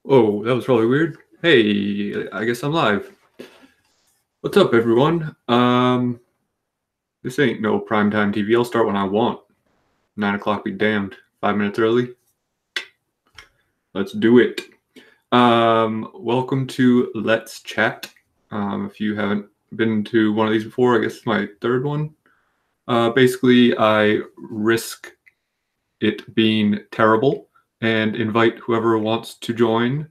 Oh, that was probably weird. Hey, I guess I'm live. What's up, everyone? This ain't no primetime TV. I'll start when I want. 9 o'clock be damned. 5 minutes early. Let's do it. Welcome to Let's Chat. If you haven't been to one of these before, I guess it's my third one. Basically, I risk it being terrible and invite whoever wants to join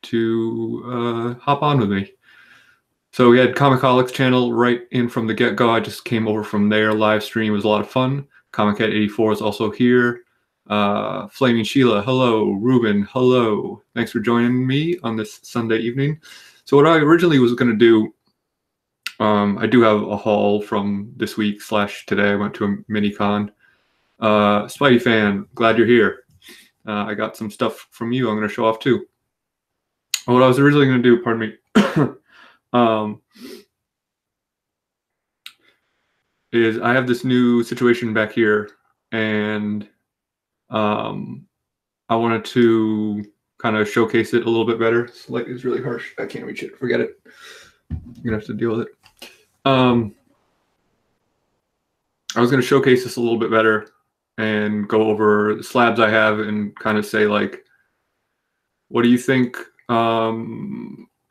to hop on with me. So we had Comicaholics channel right in from the get-go. I just came over from their live stream. It was a lot of fun. Comic Cat 84 is also here. Flaming Sheila, hello. Ruben, hello. Thanks for joining me on this Sunday evening. So what I originally was going to do, I do have a haul from this week / today. I went to a mini-con. Spidey fan, glad you're here. I got some stuff from you I'm going to show off too. What I was originally going to do, pardon me, is I have this new situation back here, and I wanted to kind of showcase it a little bit better. This light is really harsh. I can't reach it. Forget it. I'm gonna have to deal with it. I was gonna showcase this a little bit better and go over the slabs I have and kind of say, like, what do you think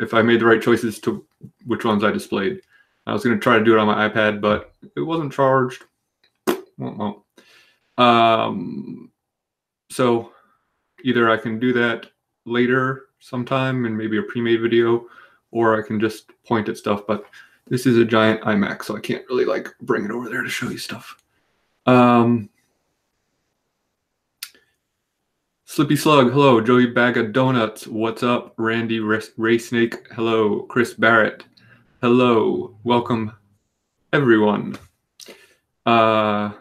if I made the right choices to which ones I displayed? I was going to try to do it on my iPad, but it wasn't charged. So either I can do that later sometime in maybe a pre-made video, or I can just point at stuff, but this is a giant iMac, so I can't really like bring it over there to show you stuff. Slippy Slug, hello. Joey Bag of Donuts, what's up? Randy Ray Snake, hello. Chris Barrett, hello. Welcome, everyone. Thanks,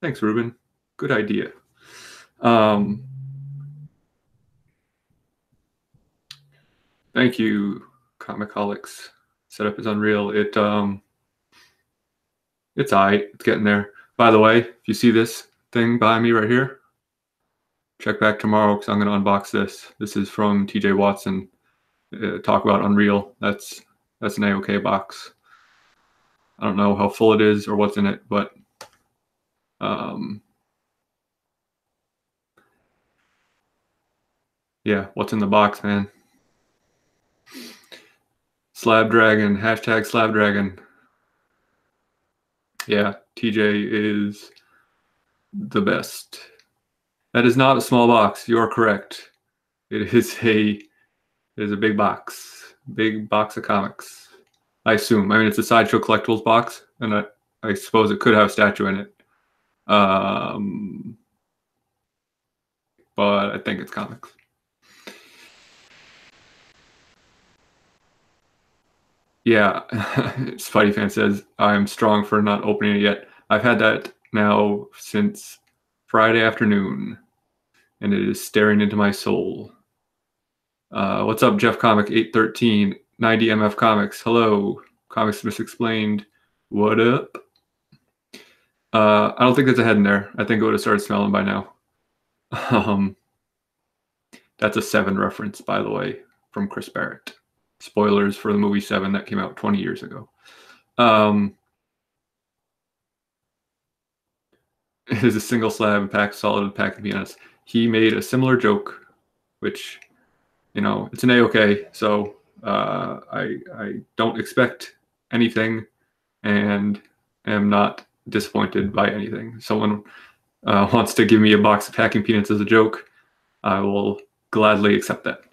Ruben. Good idea. Thank you, Comicaholics. Setup is unreal. It's alright. It's getting there. By the way, if you see this thing behind me right here, check back tomorrow because I'm going to unbox this. This is from TJ Watson. Talk about Unreal. That's an A-OK box. I don't know how full it is or what's in it, but yeah, what's in the box, man? Slab Dragon, hashtag Slab Dragon. Yeah, TJ is the best. That is not a small box. You are correct. It is a big box. Big box of comics. I assume. I mean, it's a Sideshow Collectibles box, and I suppose it could have a statue in it. But I think it's comics. Yeah, Spidey fan says, I'm strong for not opening it yet. I've had that now since Friday afternoon, and it is staring into my soul. What's up, Jeff Comic 813, 90 MF Comics? Hello, Comics Misexplained. What up? I don't think there's a head in there. I think it would have started smelling by now. That's a Seven reference, by the way, from Chris Barrett. Spoilers for the movie Seven that came out 20 years ago. It is a single slab packed solid with packing peanuts. He made a similar joke, which, you know, it's an A-OK. So I don't expect anything and am not disappointed by anything. Someone wants to give me a box of packing peanuts as a joke, I will gladly accept that.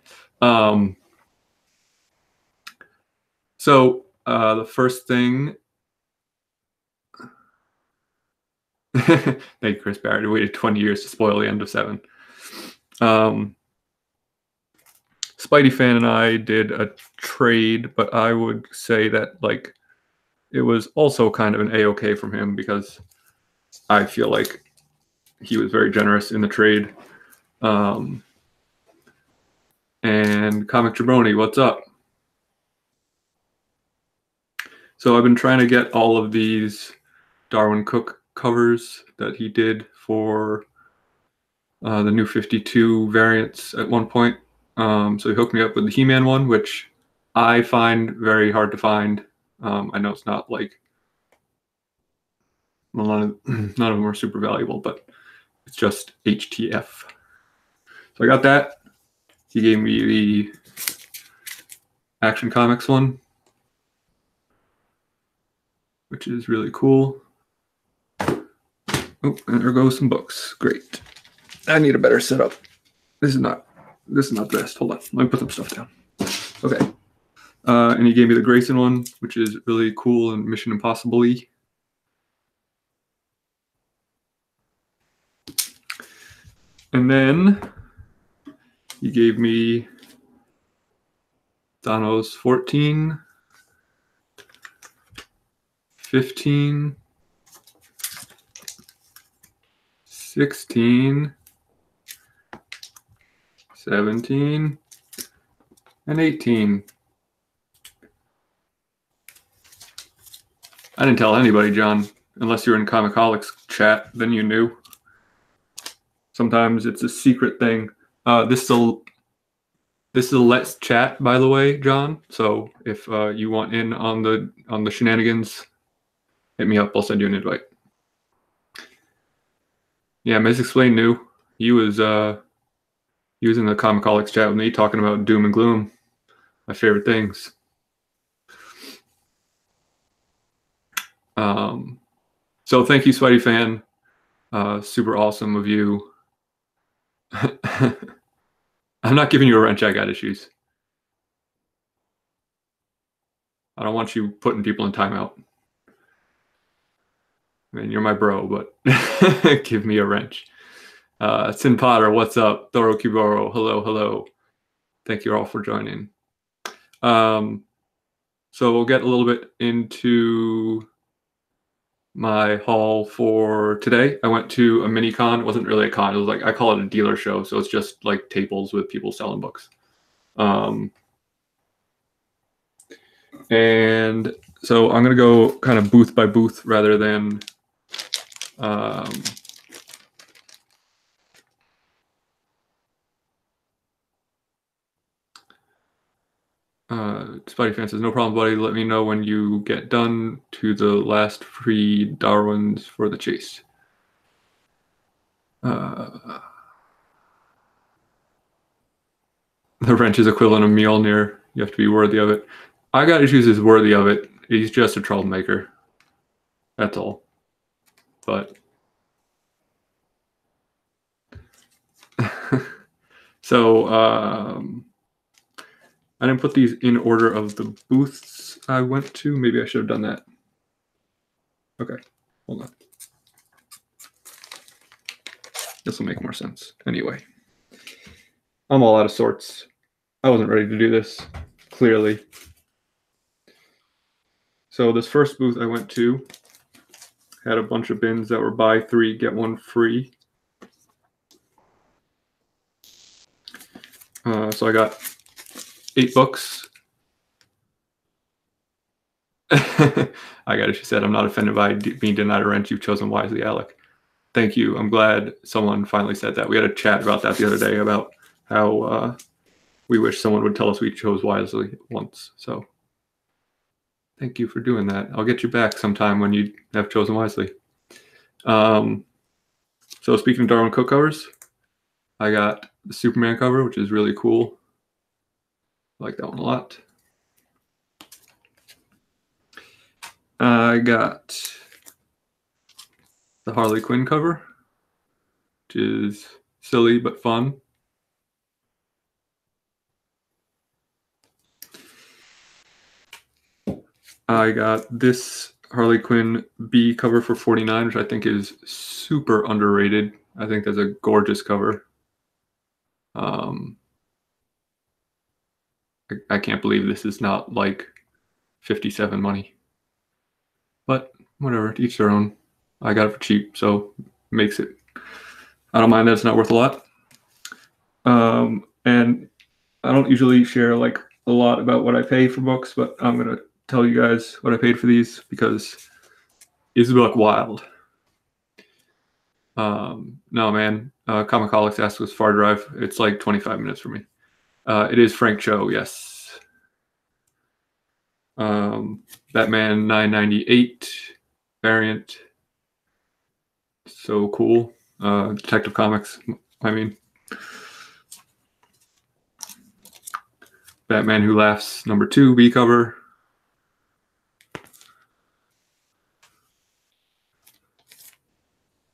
So the first thing, thank you, Chris Barrett. I waited 20 years to spoil the end of Seven. Spidey fan and I did a trade, but I would say that like it was also kind of an A-OK from him because I feel like he was very generous in the trade. And Comic Jabroni, what's up? So I've been trying to get all of these Darwin Cook covers that he did for the New 52 variants at one point. So he hooked me up with the He-Man one, which I find very hard to find. I know it's not like, well, none of them are super valuable, but it's just HTF. So I got that. He gave me the Action Comics one, which is really cool. Oh, and there goes some books. Great. I need a better setup. This is not the best. Hold on. Let me put some stuff down. Okay. And he gave me the Grayson one, which is really cool and Mission Impossible-y. And then he gave me Thanos 14, 15, 16, 17, and 18. I didn't tell anybody, John, unless you were in Comicaholics chat, then you knew. Sometimes it's a secret thing. This is a Let's Chat, by the way, John. So if you want in on the shenanigans, hit me up. I'll send you an invite. Yeah, Miss Explain knew. He was in the Comicaholics chat with me talking about doom and gloom, my favorite things. So thank you, Spidey fan. Super awesome of you. I'm not giving you a wrench. I got issues. I don't want you putting people in timeout. I mean, you're my bro, but give me a wrench. Sin Potter, what's up? Thoro Kiboro, hello. Thank you all for joining. So we'll get a little bit into my haul for today. I went to a mini con. It wasn't really a con. It was like, I call it a dealer show. So it's just like tables with people selling books. And so I'm going to go kind of booth by booth rather than Spidey fan says, no problem, buddy. Let me know when you get done to the last free Darwins for the chase. The wrench is equivalent of Mjolnir. You have to be worthy of it. I got issues as worthy of it. He's just a troublemaker. That's all. But so I didn't put these in order of the booths I went to. Maybe I should have done that. Okay, hold on. This will make more sense. Anyway, I'm all out of sorts. I wasn't ready to do this, clearly. So this first booth I went to had a bunch of bins that were buy 3, get 1 free. So I got 8 books. I got it. She said, I'm not offended by being denied a wrench. You've chosen wisely, Alec. Thank you. I'm glad someone finally said that. We had a chat about that the other day about how we wish someone would tell us we chose wisely once. So thank you for doing that. I'll get you back sometime when you have chosen wisely. So speaking of Darwin Cook covers, I got the Superman cover, which is really cool. I like that one a lot. I got the Harley Quinn cover, which is silly but fun. I got this Harley Quinn B cover for $49, which I think is super underrated. I think that's a gorgeous cover. I can't believe this is not like 57 money. But whatever, to each their own. I got it for cheap, so makes it. I don't mind that it's not worth a lot. And I don't usually share like a lot about what I pay for books, but I'm gonna tell you guys what I paid for these because these look wild. No, man. Comicaholics asked us far drive. It's like 25 minutes for me. It is Frank Cho, yes. Batman 998 variant. So cool. Detective Comics, I mean. Batman Who Laughs #2 B cover.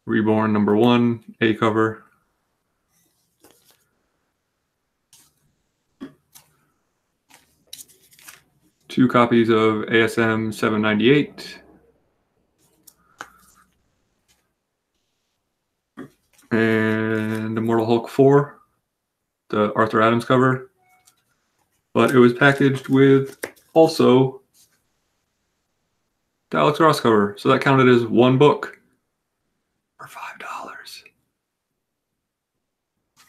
Reborn #1 A cover. Two copies of ASM 798. And Immortal Hulk 4, the Arthur Adams cover. But it was packaged with also the Alex Ross cover. So that counted as one book for $5.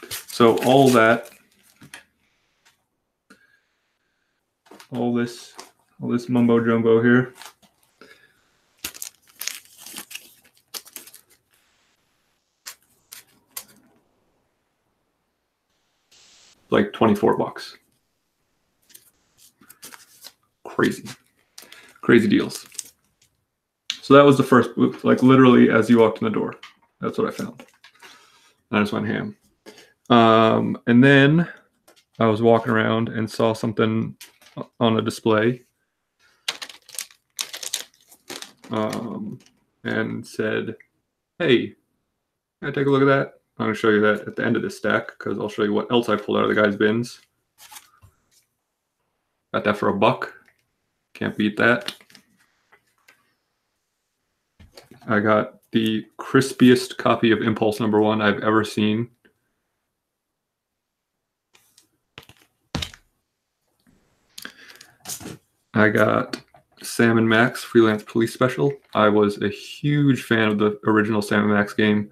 So all that, all this mumbo jumbo here. Like $24. Crazy deals. So that was the first booth, like literally as you walked in the door. That's what I found. I just went ham. And then I was walking around and saw something on a display and said, hey, can I take a look at that? I'm going to show you that at the end of this stack because I'll show you what else I pulled out of the guy's bins. Got that for $1. Can't beat that. I got the crispiest copy of Impulse #1 I've ever seen. I got Sam and Max Freelance Police Special. I was a huge fan of the original Sam and Max game.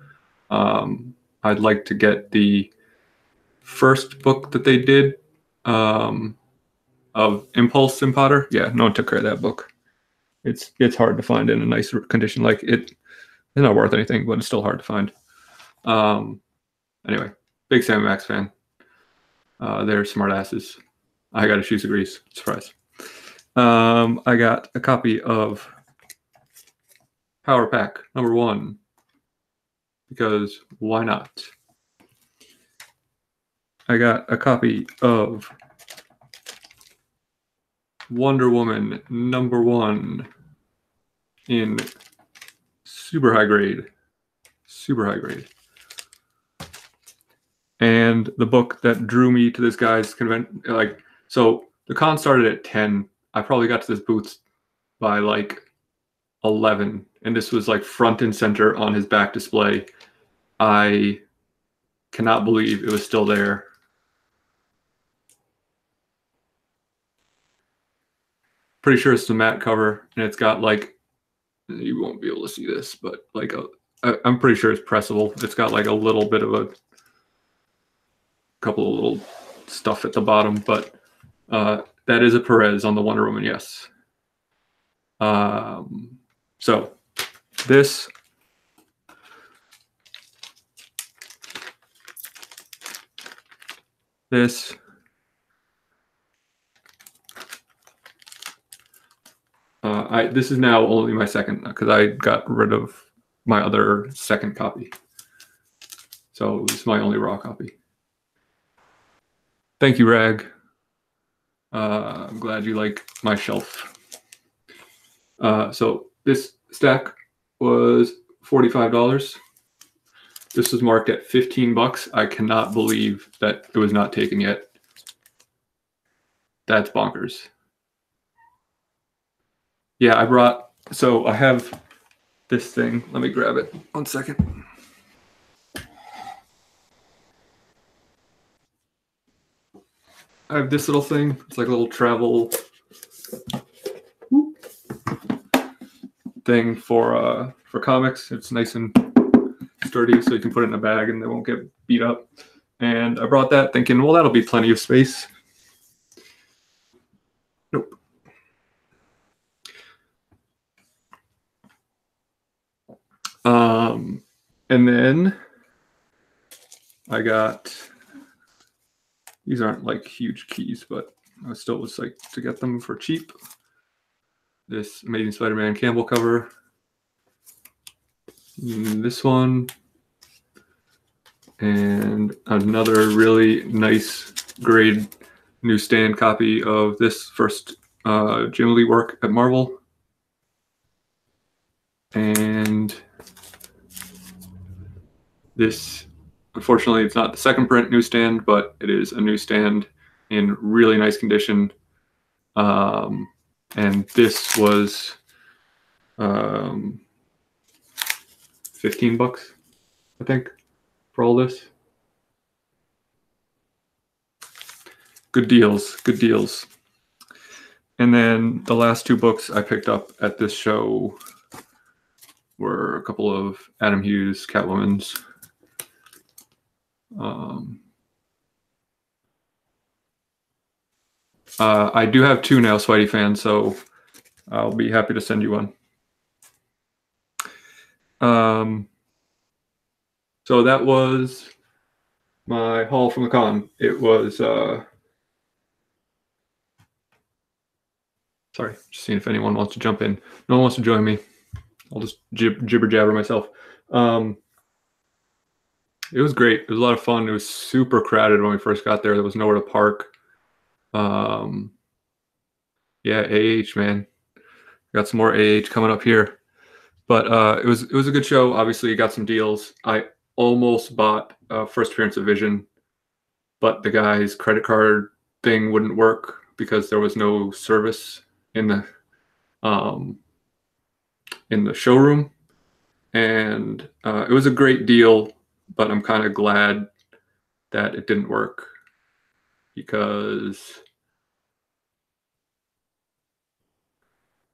I'd like to get the first book that they did of Impulse and Potter. Yeah, no one took care of that book. It's hard to find in a nice condition. Like it's not worth anything, but it's still hard to find. Anyway, big Sam and Max fan. They're smart asses. I got a Shoes Agrees. Surprise. I got a copy of Power Pack #1 because why not? I got a copy of Wonder Woman #1 in super high grade. And the book that drew me to this guy's convention, so the con started at 10. I probably got to this booth by like 11, and this was like front and center on his back display. I cannot believe it was still there. Pretty sure it's the matte cover, and it's got like, you won't be able to see this, but like I'm pretty sure it's pressable. It's got like a little bit of a couple of little stuff at the bottom, but that is a Perez on the Wonder Woman, yes. So this this this is now only my second because I got rid of my other second copy. So this is my only raw copy. Thank you, Rag. I'm glad you like my shelf. So this stack was $45. This was marked at $15. I cannot believe that it was not taken yet. That's bonkers. Yeah, I have this thing. Let me grab it. 1 second. I have this little thing. It's like a little travel thing for comics. It's nice and sturdy, so you can put it in a bag and they won't get beat up. And I brought that thinking, well, that'll be plenty of space. Nope. And then I got These aren't like huge keys, but I still was like to get them for cheap. This Amazing Spider-Man Campbell cover. This one. And another really nice grade newsstand copy of this first Jim Lee work at Marvel. And this, unfortunately, it's not the second print newsstand, but it is a newsstand in really nice condition. And this was 15 bucks, I think, for all this. Good deals, good deals. And then the last two books I picked up at this show were a couple of Adam Hughes Catwoman's. I do have two now, Spidey fans, so I'll be happy to send you one. So that was my haul from the con. It was sorry, just seeing if anyone wants to jump in. No one wants to join me. I'll just jibber jabber myself. It was great. It was a lot of fun. It was super crowded when we first got there. There was nowhere to park. Yeah, AH, man. Got some more AH coming up here. But it was a good show. Obviously, you got some deals. I almost bought first appearance of Vision, but the guy's credit card thing wouldn't work because there was no service in the showroom. And it was a great deal, but I'm kind of glad that it didn't work because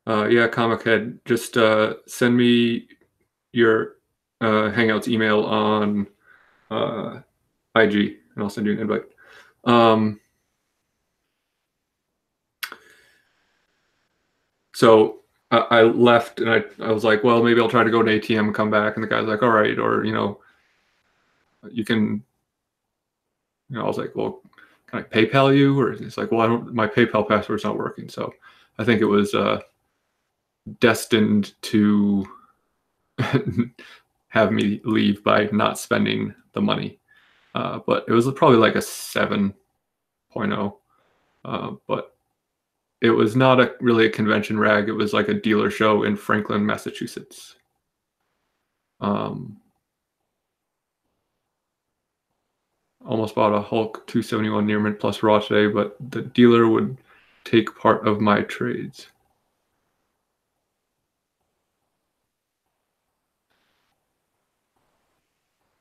yeah, Comic Head, just send me your Hangouts email on IG, and I'll send you an invite. So I left, and I was like, well, maybe I'll try to go to ATM and come back. And the guy's like, all right, or you can. I was like, well, can I PayPal you? Or he's like, well, my PayPal password's not working. So I think it was destined to have me leave by not spending the money. But it was probably like a 7.0. But it was not really a convention rag. It was like a dealer show in Franklin, Massachusetts. Almost bought a Hulk 271 near mint plus raw today, but the dealer would take part of my trades.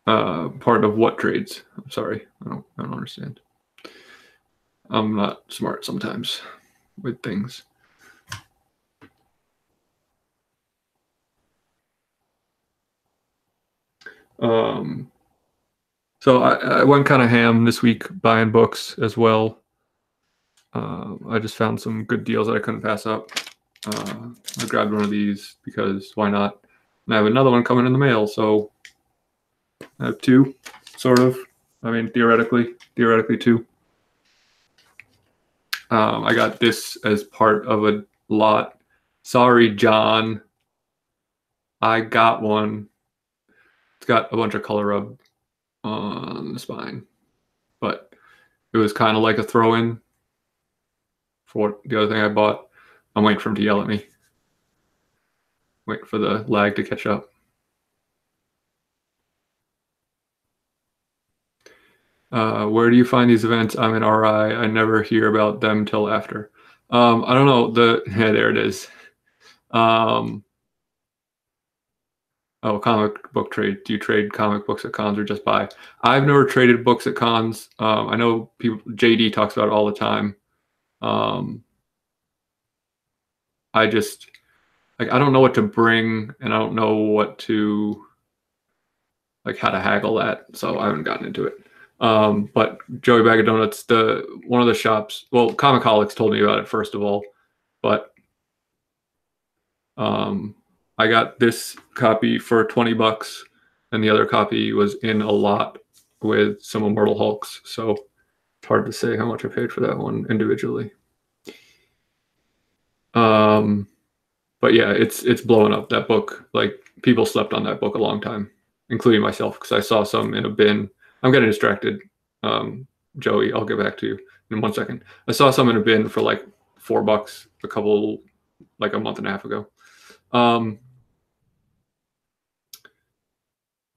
Part of what trades? I'm sorry, I don't understand. I'm not smart sometimes with things. So I went kind of ham this week buying books as well. I just found some good deals that I couldn't pass up. I grabbed one of these because why not? And I have another one coming in the mail, so I have two, sort of. I mean, theoretically two. I got this as part of a lot. Sorry, John. I got one. It's got a bunch of color rub on the spine, but it was kind of like a throw-in for the other thing I bought. I'm waiting for him to yell at me. Waiting for the lag to catch up. Where do you find these events? I'm in RI. I never hear about them till after. I don't know. Yeah, there it is. Oh, comic book trade. Do you trade comic books at cons or just buy? I've never traded books at cons. I know people. JD talks about it all the time. I just I don't know what to bring, and I don't know what to how to haggle that. So I haven't gotten into it. But Joey Bag of Donuts, one of the shops. Well, Comicaholics told me about it first of all, but I got this copy for 20 bucks, and the other copy was in a lot with some Immortal Hulks. So It's hard to say how much I paid for that one individually. But yeah, it's blowing up, that book. Like, people slept on that book a long time, including myself, because I saw some in a bin. I'm getting distracted. Joey, I'll get back to you in 1 second. I saw some in a bin for like $4 like a month and a half ago.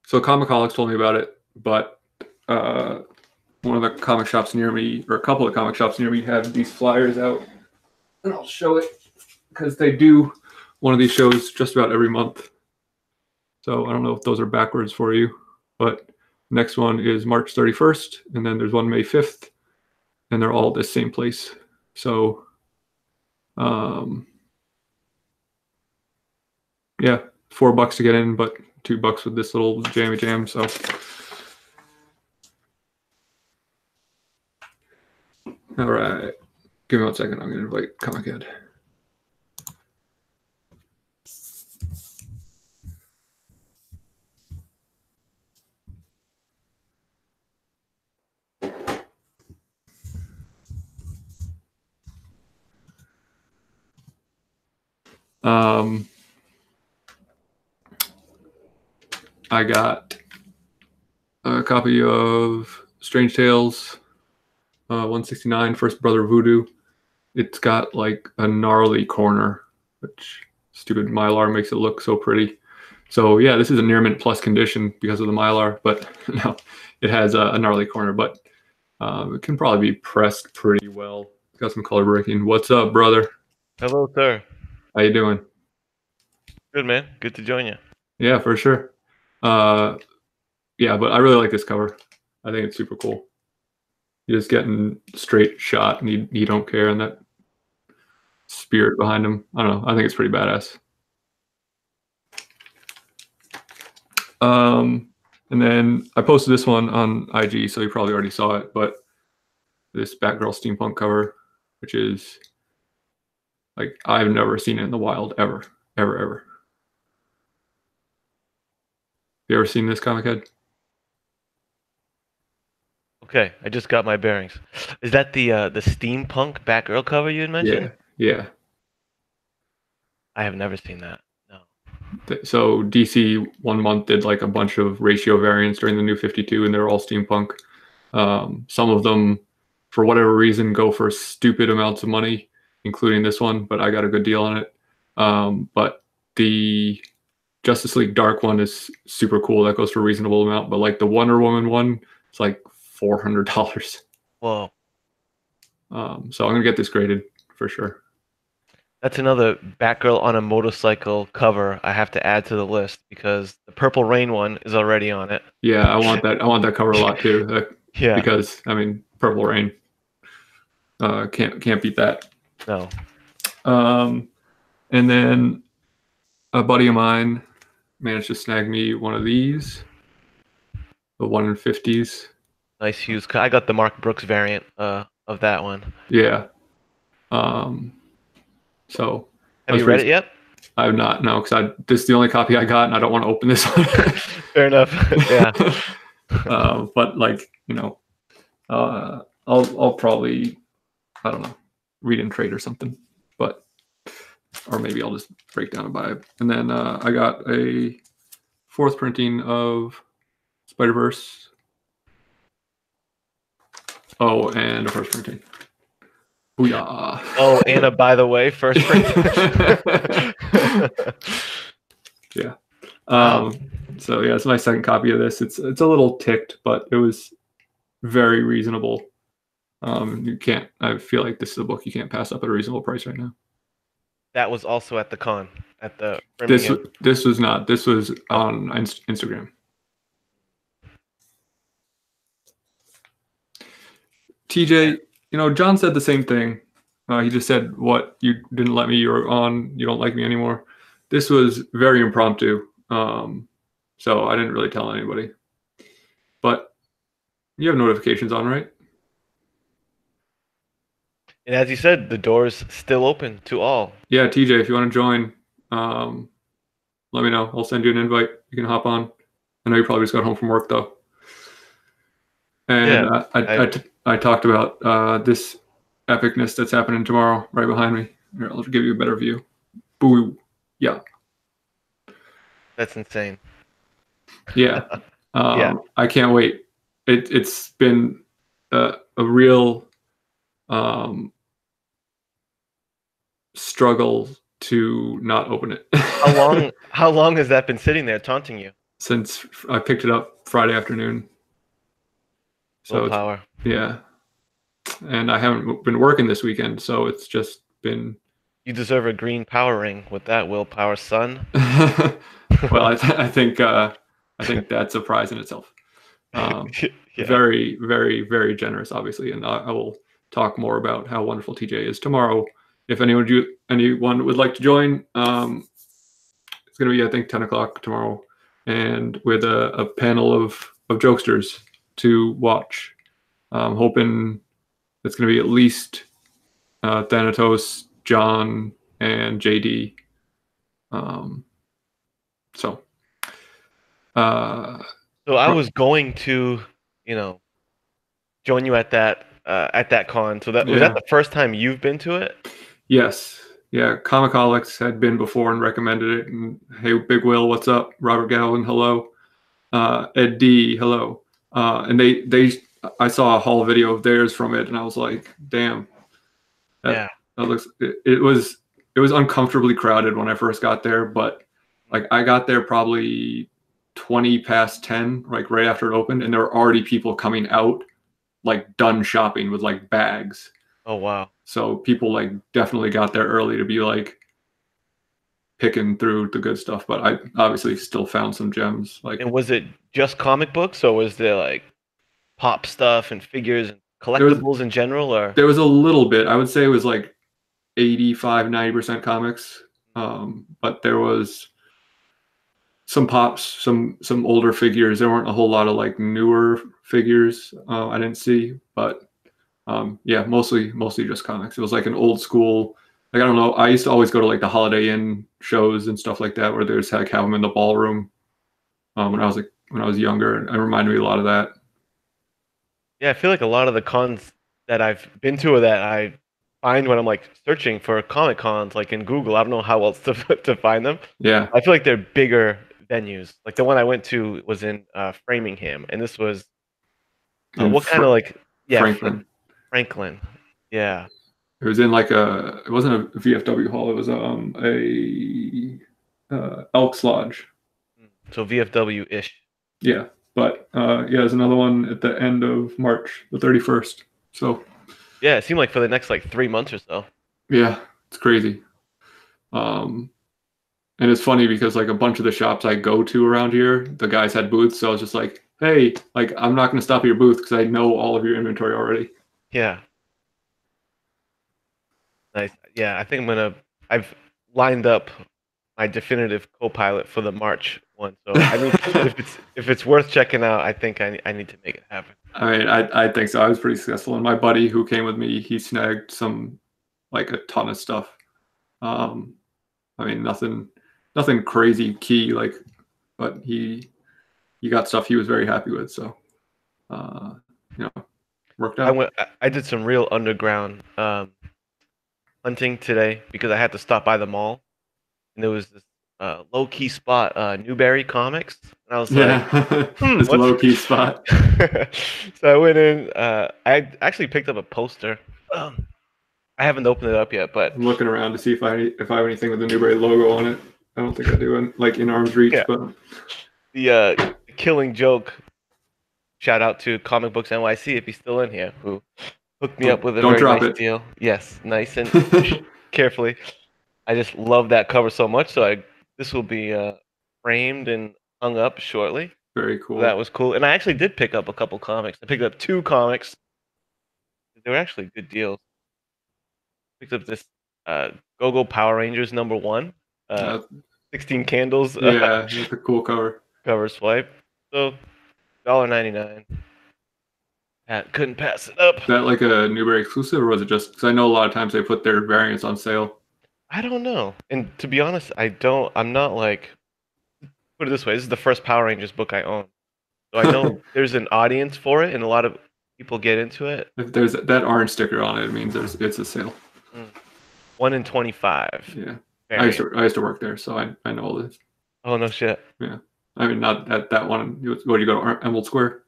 So Comicaholics told me about it, but one of the comic shops near me, or a couple of comic shops near me, have these flyers out, and I'll show it because they do one of these shows just about every month. So I don't know if those are backwards for you, but next one is March 31st, and then there's one May 5th, and they're all at the same place. So, yeah, $4 to get in, but $2 with this little jammy jam. So, all right, give me 1 second. I'm gonna invite Comic Head. I got a copy of Strange Tales 169, First Brother Voodoo. It's got like a gnarly corner, which stupid Mylar makes it look so pretty. So yeah, this is a near mint plus condition because of the Mylar, but no, it has a gnarly corner, but it can probably be pressed pretty well. It's got some color breaking. What's up, brother? Hello, sir. How you doing? Good, man. Good to join you. Yeah, for sure. Yeah, but I really like this cover. I think it's super cool. You're just getting straight shot, and you don't care, and that spirit behind him. I don't know. I think it's pretty badass. And then I posted this one on IG, so you probably already saw it, but this Batgirl steampunk cover, which is like, I've never seen it in the wild ever. You ever seen this, Comic Head? Okay, I just got my bearings. Is that the steampunk Batgirl cover you had mentioned? Yeah. I have never seen that. No. So DC 1 month did like a bunch of ratio variants during the New 52, and they're all steampunk. Some of them, for whatever reason, go for stupid amounts of money, including this one, but I got a good deal on it. But the Justice League Dark one is super cool. That goes for a reasonable amount. But like the Wonder Woman one, it's like $400. Whoa. So I'm gonna get this graded for sure. That's another Batgirl on a motorcycle cover I have to add to the list because the Purple Rain one is already on it. Yeah, I want that cover a lot too. Yeah. Because I mean, Purple Rain. Can't beat that. No. And then a buddy of mine managed to snag me one of these, the 1 in 50s. Nice hues. I got the Mark Brooks variant of that one. Yeah. So have you read it yet? I have not, no, because this is the only copy I got, and I don't want to open this one. Fair enough. Yeah. But like, I'll probably, I don't know, read and trade or something, or maybe I'll just break down and buy it. And then I got a 4th printing of Spider-Verse. Oh, and a 1st printing. Booyah. Oh, Anna, by the way, 1st print. Yeah. So yeah, it's my 2nd copy of this. It's a little ticked, but it was very reasonable. I feel like this is a book you can't pass up at a reasonable price right now. That was also at the con, at the This was not. This was on Instagram. TJ, John said the same thing. He just said, "What, you didn't let me? You're on. You don't like me anymore." This was very impromptu, so I didn't really tell anybody. But you have notifications on, right? And as you said, the door's still open to all. Yeah, TJ, if you want to join, let me know. I'll send you an invite. You can hop on. I know you probably just got home from work, though. And Yeah, I I talked about this epicness that's happening tomorrow right behind me. Here, I'll give you a better view. Boo. Yeah. that's insane. Yeah. Yeah. I can't wait. It's been a real um, struggle to not open it How long has that been sitting there taunting you? since I picked it up Friday afternoon. So it's, Willpower. yeah, and I haven't been working this weekend, so it's just been. You deserve a green power ring with that willpower, son. Well, I think that's a prize in itself. Um, Yeah. very, very, very generous, obviously, and I will talk more about how wonderful TJ is tomorrow. If anyone would like to join, it's going to be I think 10 o'clock tomorrow, and with a panel of jokesters to watch. I'm hoping it's going to be at least Thanatos, John, and JD. Um, so, uh, So I was going to, you know, join you at that con. So that was that yeah, the first time you've been to it? yes, yeah. Comicolics had been before and recommended it. And hey, Big Will, what's up? Robert Galvin, hello. Ed D, hello. And I saw a whole video of theirs from it, and I was like, damn, that Yeah. that looks. It was uncomfortably crowded when I first got there, but like I got there probably 20 past 10, like right after it opened, and there were already people coming out, like done shopping with like bags. Oh wow. So people like definitely got there early to be like picking through the good stuff. But I obviously still found some gems. Like And was it just comic books, or was there like pop stuff and figures and there was collectibles in general, or? there was a little bit. I would say it was like 85, 90% comics. But there was some pops, some older figures. There weren't a whole lot of like newer figures. I didn't see, but yeah, mostly just comics. It was like an old school. Like I don't know. I used to always go to like the Holiday Inn shows and stuff like that, where there's like have them in the ballroom. When I was younger, and it reminded me a lot of that. Yeah, I feel like a lot of the cons that I've been to or that I find when I'm like searching for comic cons, like in Google, I don't know how else to to find them. Yeah, I feel like they're bigger venues. Like the one I went to was in Framingham, and this was in what kind of like yeah Franklin. Franklin, yeah. It was in like a. It wasn't a VFW hall. It was a Elks Lodge. So VFW ish. Yeah, but yeah, there's another one at the end of March, the 31st. So Yeah, it seemed like for the next like 3 months or so. yeah, it's crazy. Um, and it's funny because like a bunch of the shops I go to around here, the guys had booths. So I was just like, hey, like I'm not going to stop at your booth because I know all of your inventory already. Yeah, nice. Yeah, I think I've lined up my definitive co-pilot for the March one. So I need if it's worth checking out, I think I need to make it happen. I mean, I think so. I was pretty successful, and my buddy who came with me, he snagged some like a ton of stuff. Um, I mean, nothing crazy key like, but he got stuff he was very happy with. So, uh, you know, worked out. I did some real underground hunting today because I had to stop by the mall, and there was this low key spot, Newberry Comics, and I was like, Yeah, this what's low key spot. so I went in. I actually picked up a poster. I haven't opened it up yet, but I'm looking around to see if I have anything with the Newberry logo on it. I don't think I do, like in arm's reach, yeah, but the Killing Joke. Shout out to Comic Books NYC if he's still in here, who hooked me up with a don't very drop nice it. deal. Yes, nice and carefully. I just love that cover so much, so this will be framed and hung up shortly. Very So that cool. was cool, and I actually did pick up a couple comics. I picked up two comics. They were actually good deals. Picked up this uh, Go Go Power Rangers #1, uh, Uh, 16 candles yeah, that's a cool cover. cover swipe. So $1.99. Couldn't pass it up. Is that like a Newberry exclusive, or was it just because I know a lot of times they put their variants on sale? I don't know. And to be honest, I'm not like, put it this way, this is the first Power Rangers book I own. So I know there's an audience for it, and a lot of people get into it. If there's that orange sticker on it, it means it's a sale. 1 in 25 Yeah, variant. I used to work there, so I know all this. Oh no shit. Yeah, I mean not that one. What do you go to Emerald Square?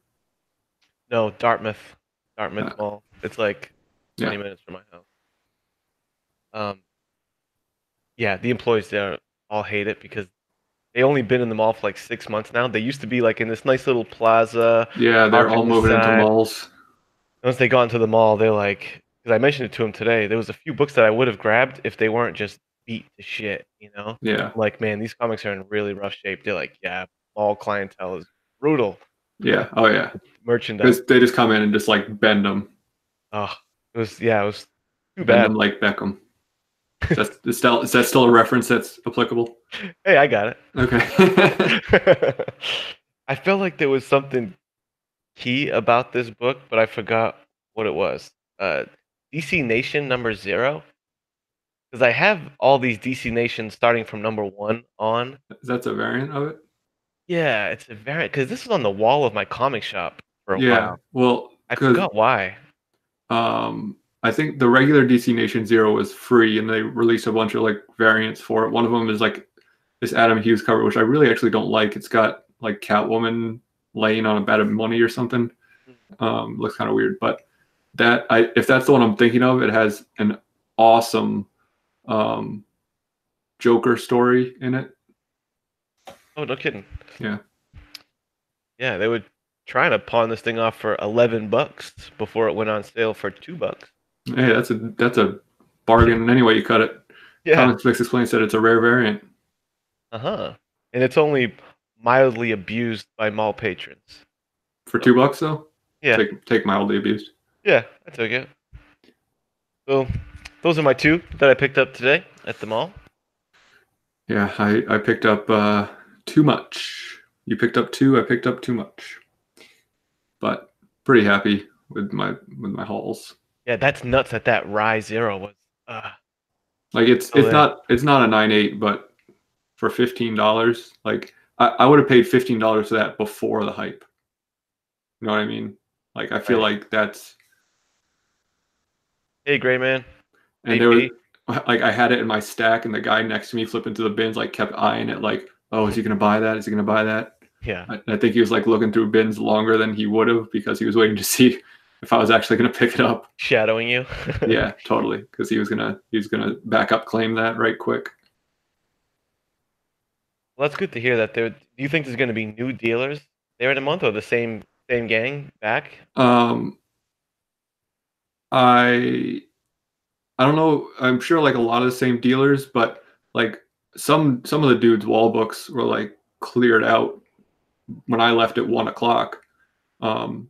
No, Dartmouth Uh, Mall. It's like 20 yeah, minutes from my house. Um, yeah, the employees there all hate it because they only been in the mall for like 6 months now. They used to be like in this nice little plaza, yeah, they're park all on the moving into side. malls. Once they got into the mall, they're like, because I mentioned it to him today, there was a few books that I would have grabbed if they weren't just beat to shit, you know? Yeah, I'm like, man, these comics are in really rough shape. They're like, yeah, mall clientele is brutal. yeah, oh yeah, Merchandise. because they just come in and just like Oh, it was too bend bad. them like Beckham. Is that still a reference that's applicable? Hey, I got Okay. it. I felt like there was something key about this book, but I forgot what it was. DC Nation number 0. Because I have all these DC Nations starting from number 1 on. That's a variant of it. Yeah, it's a variant. Because this is on the wall of my comic shop for a Yeah, while. well, I because forgot why. I think the regular DC Nation Zero was free, and they released a bunch of like variants for it. One of them is like this Adam Hughes cover, which I really actually don't like. It's got like Catwoman laying on a bed of money or something. Looks kind of weird, but if that's the one I'm thinking of, it has an awesome um, Joker story in it. Oh, no kidding. Yeah, Yeah, they were trying to pawn this thing off for $11 before it went on sale for $2. hey, that's a bargain any way you cut it. Yeah. Comics Mix Explains said it's a rare variant Uh-huh. And it's only mildly abused by mall patrons. for So, $2 though. yeah. Take mildly abused. Yeah, I took it. So, those are my two that I picked up today at the mall. Yeah, I picked up too much. You picked up two. I picked up too much. But pretty happy with my hauls. Yeah, that's nuts that that Rye Zero was Like still there. it's not a 9.8, but for $15, like I would have paid $15 for that before the hype. You know what I mean? Like I feel Right. like that's Hey, Gray Man. and there was JP. like I had it in my stack, and the guy next to me flipping through the bins like kept eyeing it like, oh, is he gonna buy that? Is he gonna buy that? Yeah. I think he was like looking through bins longer than he would have because he was waiting to see if I was actually going to pick it up. Shadowing you. Yeah, totally. Because he was gonna back up claim that right quick. Well, that's good to hear that there. Do you think there's going to be new dealers there in a month or the same gang back? Um, I I don't know. I'm sure like a lot of the same dealers, but like some of the dudes' wall books were like cleared out when I left at 1 o'clock.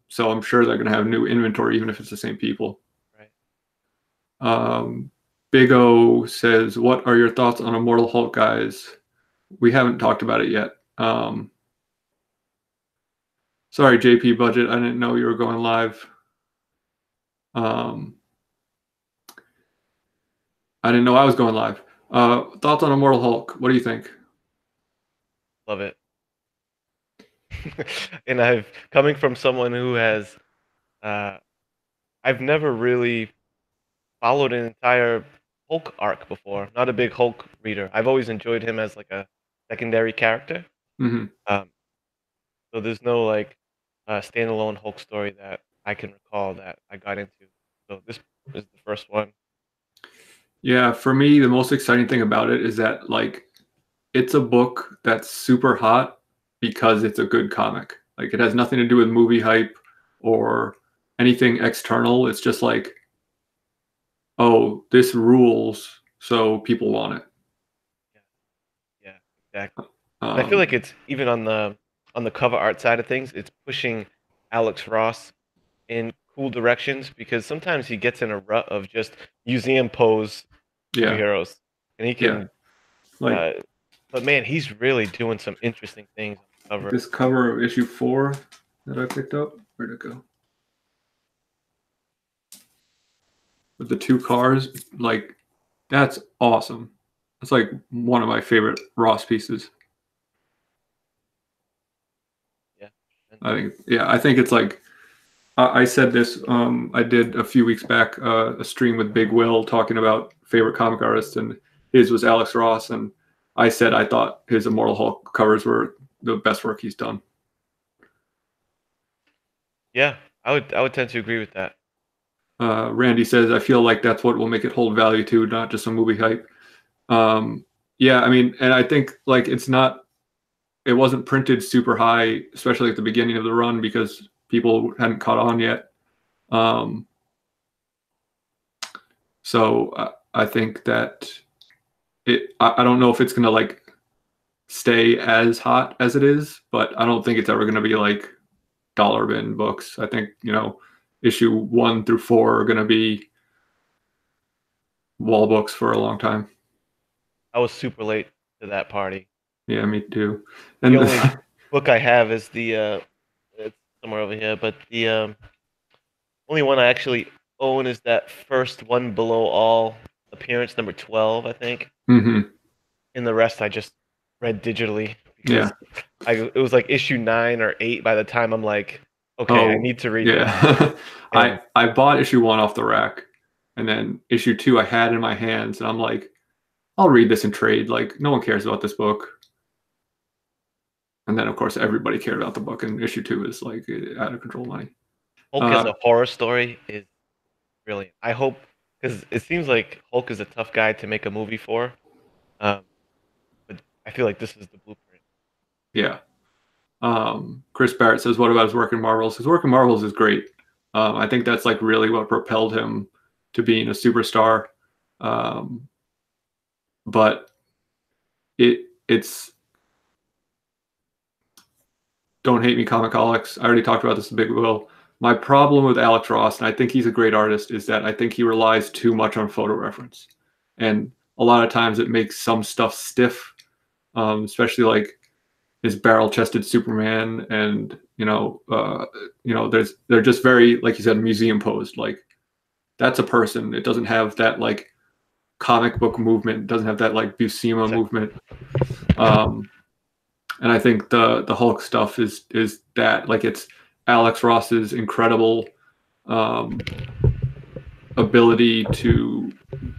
So I'm sure they're gonna have new inventory, even if it's the same people. Right. Big O says, "What are your thoughts on Immortal Hulk, guys?" We haven't talked about it yet. Sorry, JP Budget. I didn't know you were going live. Um, I didn't know I was going live. Thoughts on Immortal Hulk? What do you think? Love it. And I've coming from someone who has, uh, I've never really followed an entire Hulk arc before. Not a big Hulk reader. I've always enjoyed him as like a secondary character. Mm-hmm. Um, so there's no like standalone Hulk story that I can recall that I got into. So this is the first one. Yeah, for me, the most exciting thing about it is that like it's a book that's super hot because it's a good comic. Like it has nothing to do with movie hype or anything external. It's just like, oh, this rules, so people want it. Yeah, yeah, exactly. And I feel Um, like it's even on the cover art side of things, it's pushing Alex Ross in cool directions because sometimes he gets in a rut of just museum pose yeah, superheroes, and he yeah. can. Like Uh, but man, he's really doing some interesting things on the cover. this cover of issue 4 that I picked up. Where'd it go? With the two cars, like that's awesome. That's like one of my favorite Ross pieces. Yeah. I think it's like I said this. I did a few weeks back a stream with Big Will talking about favorite comic artists, and his was Alex Ross, and I said I thought his Immortal Hulk covers were the best work he's done. Yeah, I would tend to agree with that. Randy says I feel like that's what will make it hold value too, not just some movie hype. Yeah, I mean, and I think like it wasn't printed super high, especially at the beginning of the run because people hadn't caught on yet. Um, so I think that I don't know if it's gonna like stay as hot as it is, but I don't think it's ever gonna be like dollar bin books. I think issue 1 through 4 are gonna be wall books for a long time. I was super late to that party. Yeah, me too. The And only book I have is it's somewhere over here, but the only one I actually own is that first One Below All appearance, number 12, I think. mm-hmm. And the rest I just read digitally because Yeah. it was like issue 9 or 8 by the time I'm like, okay, I need to read this. Yeah. And I bought issue 1 off the rack, and then issue 2 I had in my hands, and I'm like, I'll read this in trade. Like, no one cares about this book. And then, of course, everybody cared about the book, and issue 2 is like out of control money. Hulk as a horror story is brilliant. I hope, because it seems like Hulk is a tough guy to make a movie for, but I feel like this is the blueprint. Yeah. Chris Barrett says, what about his work in Marvels? His work in Marvels is great. I think that's like really what propelled him to being a superstar. But it's don't hate me, Comicaholics. I already talked about this in Big Will. My problem with Alex Ross, and I think he's a great artist, is that I think he relies too much on photo reference. And a lot of times it makes some stuff stiff, especially like his barrel-chested Superman, and they're just very, like you said, museum posed. Like that's a person. It doesn't have that like comic book movement. It doesn't have that like Buscema movement. And I think the Hulk stuff is that like it's Alex Ross's incredible ability to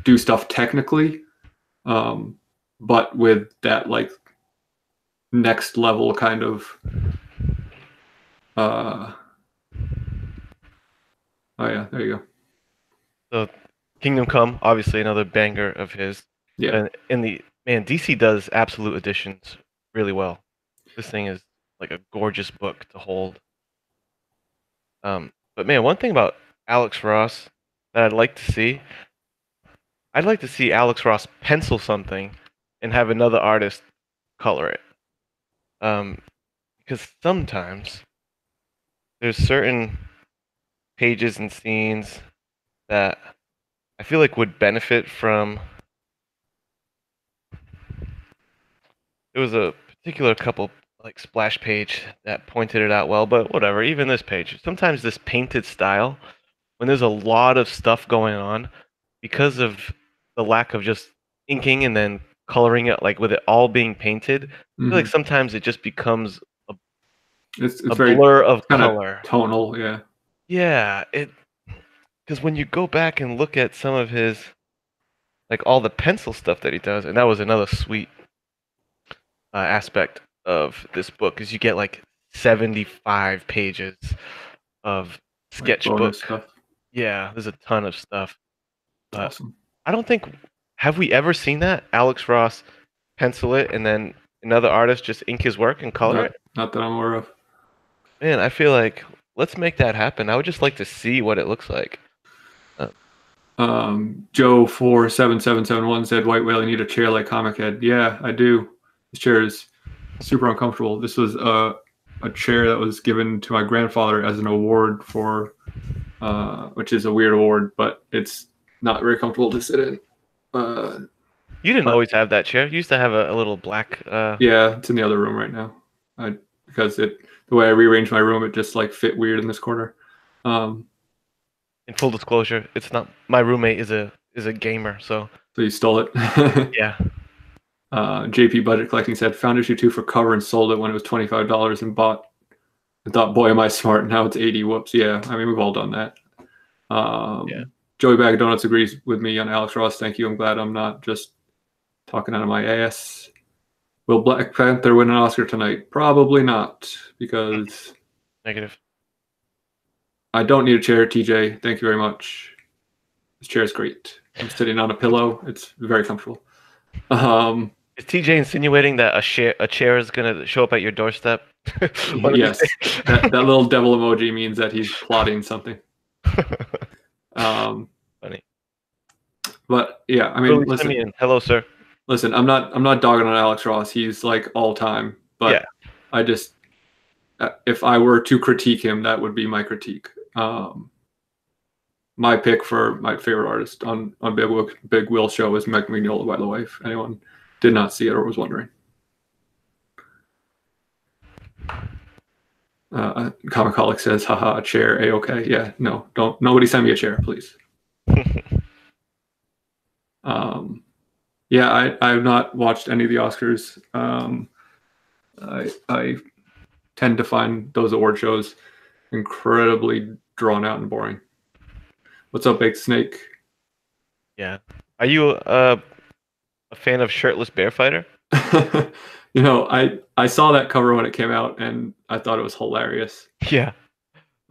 do stuff technically, but with that like next level kind of oh yeah, there you go. So Kingdom Come, obviously another banger of his. Yeah. And DC does absolute editions really well. This thing is like a gorgeous book to hold. But man, one thing about Alex Ross that I'd like to see Alex Ross pencil something and have another artist color it. Because sometimes there's certain pages and scenes that I feel like would benefit from. There was a particular couple like splash page that pointed it out well, but whatever. Even this page, sometimes this painted style, when there's a lot of stuff going on, because of the lack of just inking and then coloring it, like with it all being painted, I feel like sometimes it just becomes it's a very blur of kind color. of tonal, yeah. Yeah, because when you go back and look at some of his, like all the pencil stuff that he does, and that was another sweet aspect of this book, is you get like 75 pages of sketchbook stuff. Yeah, there's a ton of stuff. Awesome. I don't think, have we ever seen that? Alex Ross pencil it and then another artist just ink his work and color it? Not that I'm aware of. Man, I feel like let's make that happen. I would just like to see what it looks like. Joe 47771 said, White Whale, you need a chair like Comic Head. Yeah, I do. This chair is super uncomfortable. This was a chair that was given to my grandfather as an award for, which is a weird award, but it's not very comfortable to sit in. You didn't always have that chair. You used to have a little black. Yeah, it's in the other room right now. Because the way I rearranged my room, it just like fit weird in this corner. In full disclosure, it's not my roommate is a gamer, so you stole it. Yeah. JP Budget Collecting said found issue 2 for cover and sold it when it was $25 and bought I thought, boy, am I smart. Now it's 80. Whoops. Yeah, I mean, we've all done that. Yeah. Joey Bag of Donuts agrees with me on Alex Ross. Thank you. I'm glad I'm not just talking out of my ass. Will Black Panther win an Oscar tonight? Probably not, because Negative. I don't need a chair, TJ. Thank you very much. This chair is great. I'm sitting on a pillow. It's very comfortable. Is TJ insinuating that a chair is gonna show up at your doorstep one of these Yes, days? that little devil emoji means that he's plotting something. Funny. But yeah, I mean, Willie listen, Simeon. Hello, sir. I'm not dogging on Alex Ross. He's like all time. Yeah. But I just, if I were to critique him, that would be my critique. My pick for my favorite artist on Big Will show is Meg Mignola, by the way, if anyone did not see it or was wondering. Comicaholic says, haha, a chair, A-okay. Yeah, no, don't, nobody send me a chair, please. Yeah, I have not watched any of the Oscars. I tend to find those award shows incredibly drawn out and boring. What's up, Big Snake? Yeah. Are you a fan of Shirtless Bear Fighter? You know, I saw that cover when it came out, and I thought it was hilarious. Yeah.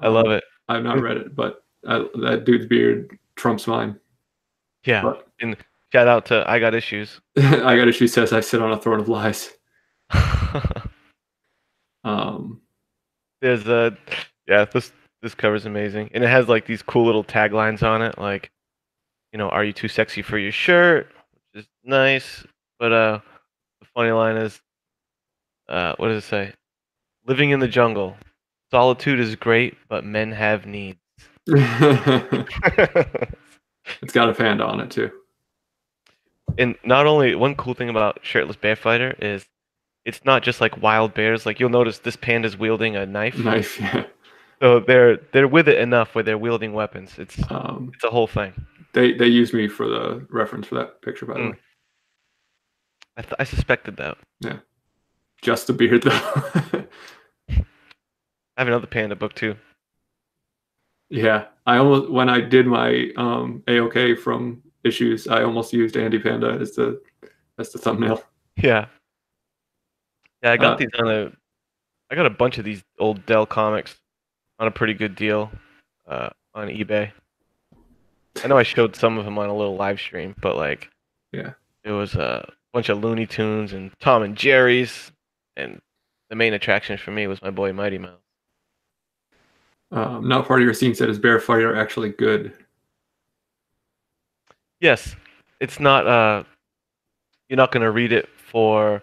I love it. I've not read it, but that dude's beard trumps mine. Yeah. But And shout out to I Got Issues. I got issues. Says I sit on a throne of lies. There's yeah, this cover's amazing. And it has like these cool little taglines on it, like, you know, are you too sexy for your shirt? Which is nice. But the funny line is what does it say? Living in the jungle. Solitude is great, but men have needs. It's got a panda on it too. And not only one cool thing about Shirtless Bear Fighter is it's not just like wild bears. Like you'll notice this panda's wielding a knife. Knife, yeah. So they're with it enough where they're wielding weapons. It's a whole thing. They used me for the reference for that picture, by the way. I suspected that. Yeah, just the beard though. I have another panda book too. Yeah, I almost when I did my AOK from issues, I almost used Andy Panda as the thumbnail. Yeah. Yeah, I got these I got a bunch of these old Dell comics on a pretty good deal on eBay. I know I showed some of them on a little live stream, but like, yeah, it was a bunch of Looney Tunes and Tom and Jerry's, and the main attraction for me was my boy Mighty Mouse. Not part of your scene said, is Bear Fighter actually good? Yes, it's not. You're not gonna read it for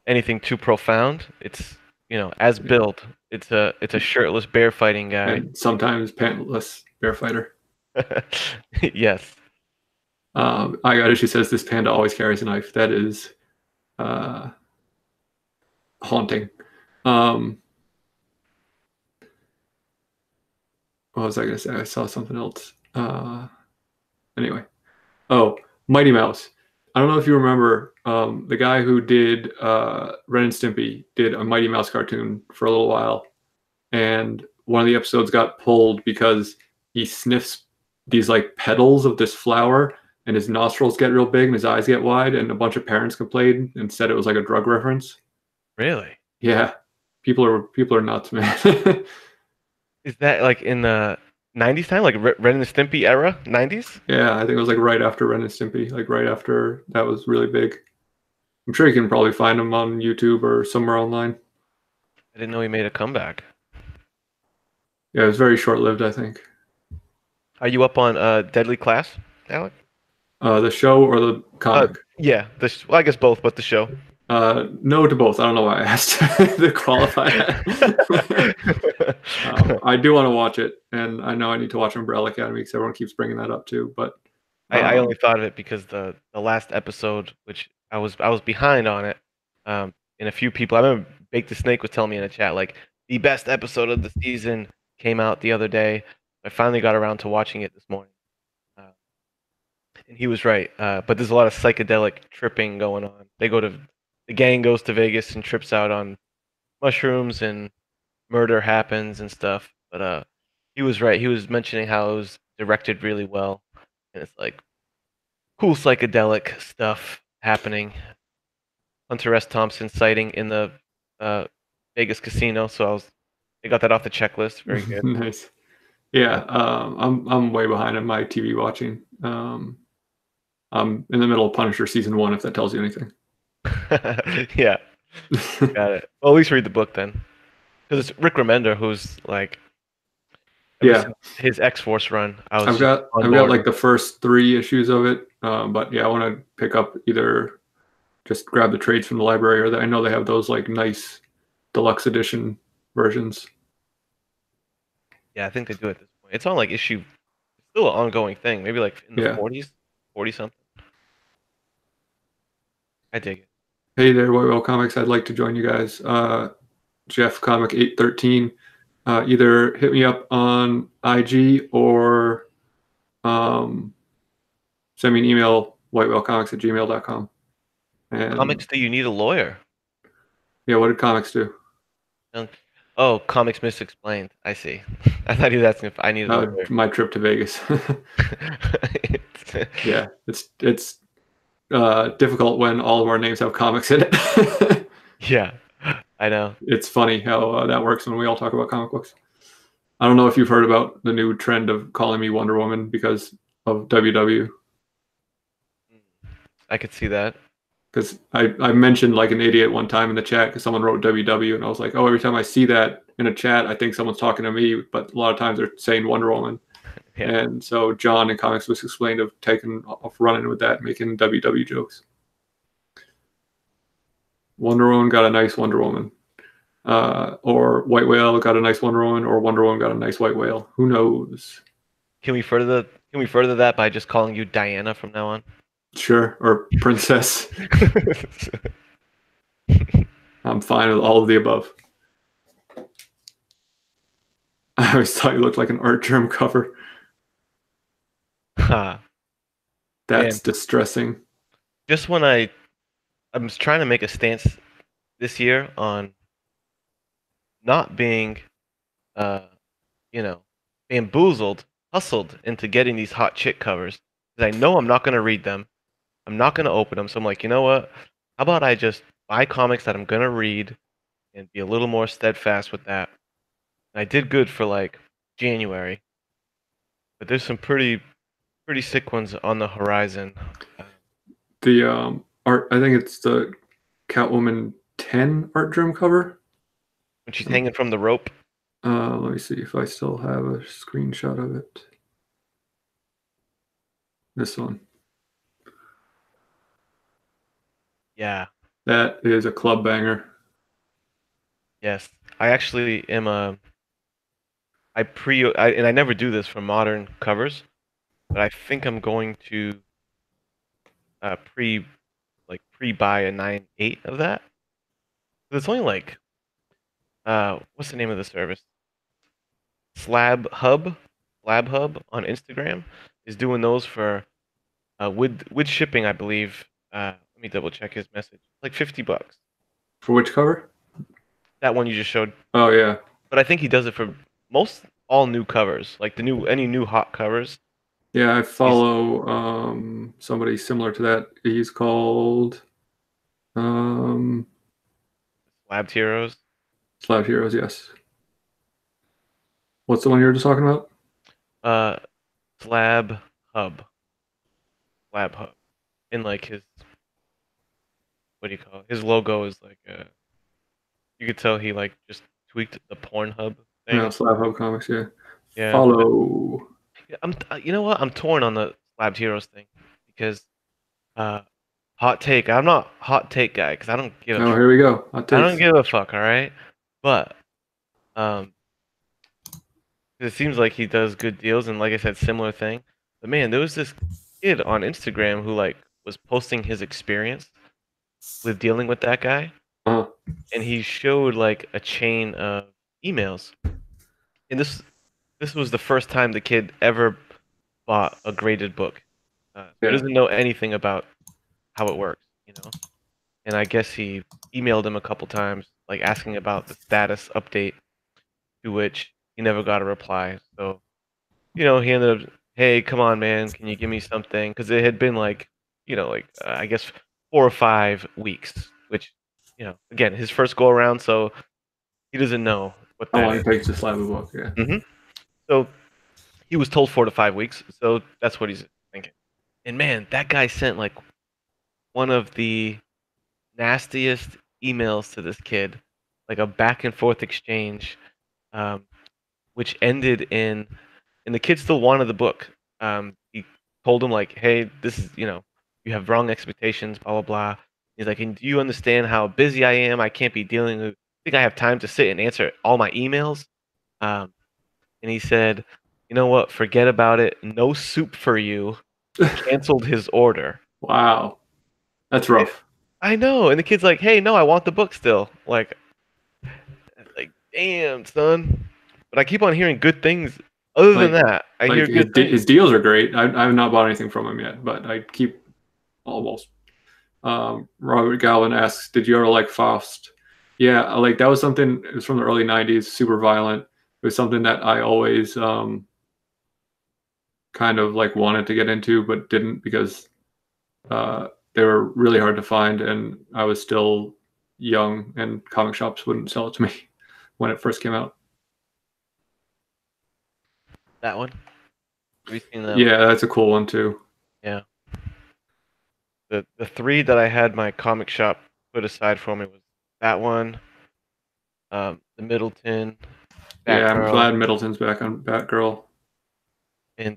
anything too profound. It's as built. It's a shirtless bear fighting guy. And sometimes pantless bear fighter. Yes. I got it. She says this panda always carries a knife. That is haunting. What was I going to say? I saw something else. Anyway. Oh, Mighty Mouse. I don't know if you remember the guy who did Ren and Stimpy did a Mighty Mouse cartoon for a little while. And one of the episodes got pulled because he sniffs these like petals of this flower and his nostrils get real big and his eyes get wide, and a bunch of parents complained and said it was like a drug reference. Really? Yeah. People are nuts, man. Is that like in the 90s time, like Ren and Stimpy era, 90s? Yeah, I think it was like right after Ren and Stimpy, like right after that was really big. I'm sure you can probably find him on YouTube or somewhere online. I didn't know he made a comeback. Yeah, it was very short-lived, I think. Are you up on Deadly Class, Alec? The show or the comic? Yeah, well, I guess both, but the show. No to both. I don't know why I asked to qualify that. I do want to watch it, and I know I need to watch Umbrella Academy because everyone keeps bringing that up too. But I only thought of it because the last episode, which I was behind on it, and a few people. I remember Bake the Snake was telling me in the chat like the best episode of the season came out the other day. I finally got around to watching it this morning, and he was right. But there's a lot of psychedelic tripping going on. The gang goes to Vegas and trips out on mushrooms and murder happens and stuff. But he was right. He was mentioning how it was directed really well, and it's like cool psychedelic stuff happening. Hunter S. Thompson sighting in the uh, Vegas casino, so I got that off the checklist. Very good. Nice. Yeah, Uh, I'm way behind on my TV watching. I'm in the middle of Punisher season 1, if that tells you anything. yeah, got it. Well, at least read the book then, because it's Rick Remender who's like ever Yeah, since his X Force run, I was I've just got on I've got board like with. the first 3 issues of it, but yeah, I want to pick up either just grab the trades from the library, or that I know they have those like nice deluxe edition versions. Yeah, I think they do at this point. It's on like issue. It's still an ongoing thing. Maybe like in the Yeah. 40s, 40 something. I dig it. Hey there, White Whale Comics. I'd like to join you guys. Jeff Comic 813. Either hit me up on IG or um, send me an email, whitewhalecomics@gmail.com. And Comics, do you need a lawyer? yeah, what did comics do? Um, Oh, comics misexplained. I see. I thought he was asking if I needed a lawyer. My trip to Vegas. It's- Yeah, it's difficult when all of our names have comics in it. yeah, I know. It's funny how that works when we all talk about comic books. I don't know if you've heard about the new trend of calling me Wonder Woman because of WW. I could see that. Because I mentioned like an idiot one time in the chat because someone wrote WW, and I was like, oh, every time I see that in a chat, I think someone's talking to me, but a lot of times they're saying Wonder Woman. Yeah. And so John in Comics was explained of taking off running with that, making WW jokes. Wonder Woman got a nice Wonder Woman. Or White Whale got a nice Wonder Woman, or Wonder Woman got a nice White Whale. Who knows? Can we further that by just calling you Diana from now on? Sure. Or Princess. I'm fine with all of the above. I always thought you looked like an art germ cover. Ha. That's Man, distressing. just when I'm trying to make a stance this year on not being uh you know, bamboozled, hustled into getting these hot chick covers. Because I know I'm not gonna read them. I'm not gonna open them. So I'm like, you know what? How about I just buy comics that I'm gonna read and be a little more steadfast with that. And I did good for like January, but there's some pretty sick ones on the horizon. Uh, The art, I think it's the Catwoman 10 art germ cover. when she's hanging from the rope. Let me see if I still have a screenshot of it. This one. Yeah. That is a club banger. Yes. I actually am a and I never do this for modern covers, but I think I'm going to uh, pre pre-buy a 9.8 of that. It's only like what's the name of the service? Slab Hub, Slab Hub on Instagram is doing those for with shipping, I believe. Let me double check his message. Like $50. For which cover? That one you just showed. Oh, yeah. But I think he does it for most all new covers, like any new hot covers. Yeah, I He's follow somebody similar to that. He's called um, Slabbed Heroes. Slab Heroes, yes. What's the one you were just talking about? Uh, Slab Hub, Slab Hub, and like his what do you call it? His logo is like you could tell he like just tweaked the Pornhub Yeah, thing. Slab Hub Comics, yeah. Yeah, but Follow. yeah, you know what? I'm torn on the Slabbed Heroes thing because uh, hot take. I'm not hot take guy because Oh, here we go. Hot I don't takes. give a fuck. All right, but um, it seems like he does good deals and like I said, similar thing. But man, there was this kid on Instagram who like was posting his experience with dealing with that guy, Uh, and he showed like a chain of emails. And this was the first time the kid ever bought a graded book. So he yeah. doesn't know anything about how it works, you know. And I guess he emailed him a couple times, like asking about the status update. to which he never got a reply. So, he ended up, hey, come on, man, can you give me something? Because it had been like, I guess 4 or 5 weeks, which, again, his first go around, so he doesn't know what How that long is. it takes to slab a book? Yeah. So he was told 4 to 5 weeks, so that's what he's thinking. And man, that guy sent like one of the nastiest emails to this kid, like a back and forth exchange, um, which ended in, and the kid still wanted the book. He told him like, "Hey, this is, you have wrong expectations, blah blah blah." He's like, "And do you understand how busy I am? I can't be dealing with. I think I have time to sit and answer all my emails." Um, and he said, "You know what? Forget about it. No soup for you." Canceled his order. Wow, that's rough. I know, and the kid's like, "Hey, no, I want the book still." Like, damn, son. But I keep on hearing good things. Other than Like, that, I hear good his things. deals are great. I have not bought anything from him yet, but I keep almost. Robert Galvin asks, "Did you ever like Faust?" Yeah, like that was something. It was from the early '90s, super violent. It was something that I always kind of like wanted to get into, but didn't because they were really hard to find, and I was still young, and comic shops wouldn't sell it to me when it first came out. That one. Have you seen that one? Yeah, that's a cool one too. Yeah. The three that I had my comic shop put aside for me was that one, the Middleton, Yeah, I'm Batgirl, glad Middleton's back on Batgirl. and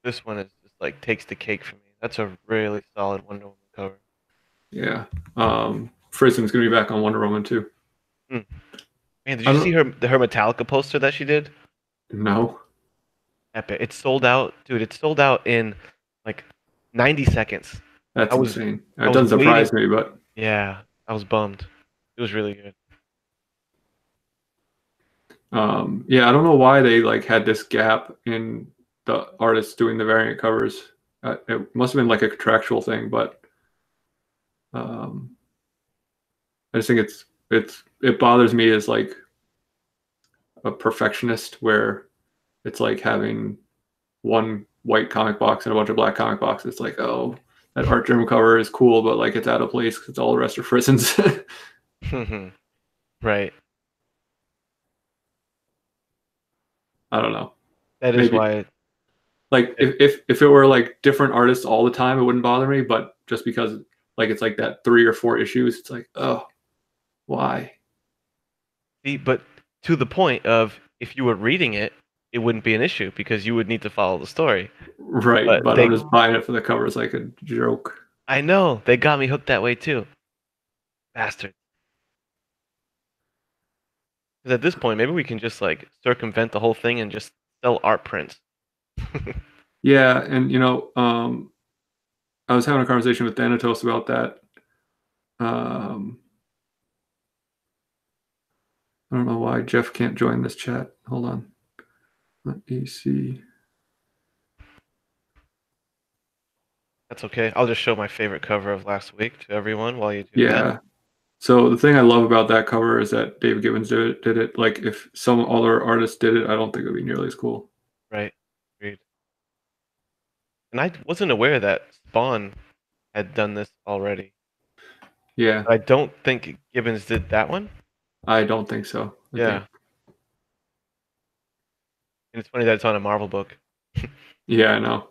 this one is just like takes the cake for me. That's a really solid Wonder Woman cover. Yeah, Frison's gonna be back on Wonder Woman too. Hmm. Man, did I you see don't her Metallica poster that she did? know. Epic. It sold out, dude. It sold out in like 90 seconds. I That's was insane. I It was doesn't waiting. surprise me, but Yeah, I was bummed. It was really good. yeah, I don't know why they like had this gap in the artists doing the variant covers. It must have been like a contractual thing, but um, I just think it bothers me as like a perfectionist where it's like having one white comic box and a bunch of black comic boxes. It's like, oh, that art journal cover is cool, but like it's out of place because all the rest are Frisons. Right. I don't know. That is Maybe why. like if it were like different artists all the time, it wouldn't bother me. But just because like it's like that 3 or 4 issues, it's like, oh, why? See, but to the point of if you were reading it, it wouldn't be an issue because you would need to follow the story. Right, But but I'm just buying it for the covers like a joke. I know, they got me hooked that way too. Bastard. 'Cause at this point, maybe we can just like circumvent the whole thing and just sell art prints. Yeah, and I was having a conversation with Thanatos about that. Um, I don't know why Jeff can't join this chat. Hold on. Let me see. That's okay. I'll just show my favorite cover of last week to everyone while you do that. Yeah. So the thing I love about that cover is that David Gibbons did it. Like if some other artist did it, I don't think it would be nearly as cool. Right. Agreed. And I wasn't aware that Spawn had done this already. Yeah, I don't think Gibbons did that one. I don't think so. I think Yeah. And it's funny that it's on a Marvel book. yeah, I know.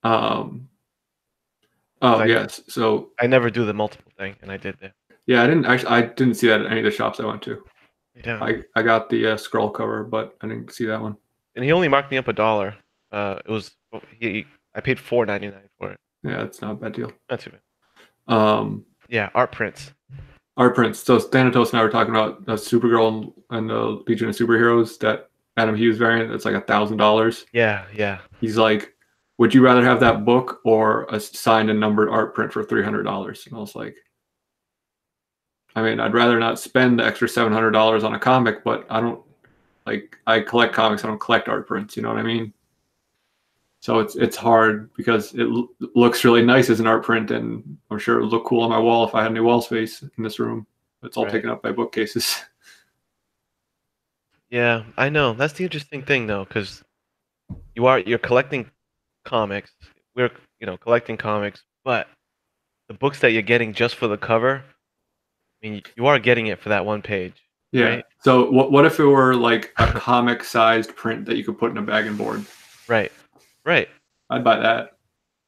Um oh I yes. So I never do the multiple thing, and I did that. yeah, I didn't see that at any of the shops I went to. Yeah. I got the scroll cover, but I didn't see that one. And he only marked me up $1. It was he. I paid $4.99 for it. Yeah, it's not a bad deal. Not too bad. Um, Art prints. art prints. So Thanatos and I were talking about Supergirl and the Legion of Superheroes, that Adam Hughes variant. That's like $1,000. Yeah. He's like, would you rather have that book or a signed and numbered art print for $300? And I was like, I mean, I'd rather not spend the extra $700 on a comic, but I collect comics. I don't collect art prints. You know what I mean? So it's hard because it looks really nice as an art print, and I'm sure it would look cool on my wall if I had any wall space in this room. It's all Right. taken up by bookcases. Yeah, I know. That's the interesting thing, though, because you're collecting comics. We're collecting comics, but the books that you're getting just for the cover, I mean, you are getting it for that one page, Yeah. right? So what if it were like a comic-sized print that you could put in a bag and board? Right, right. I'd buy that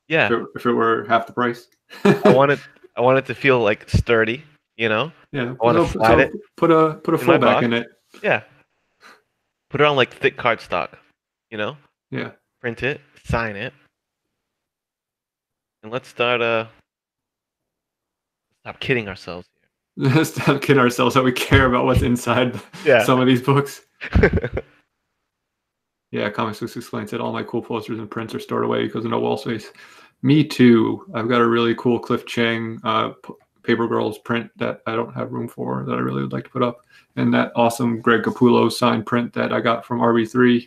Yeah, if it were half the price. I want it. I want it to feel like sturdy. You know, Yeah. I want to slide So it put a in my full back box. in it. Yeah, put it on like thick cardstock. You know, Yeah. print it, sign it, and let's start. Stop kidding ourselves Stop kidding ourselves that we care about what's inside here. some of these books. Yeah. Yeah, Comics Books Explained said all my cool posters and prints are stored away because of no wall space. Me too. I've got a really cool Cliff Chang Paper Girls print that I don't have room for that I really would like to put up, and that awesome Greg Capullo signed print that I got from RB3.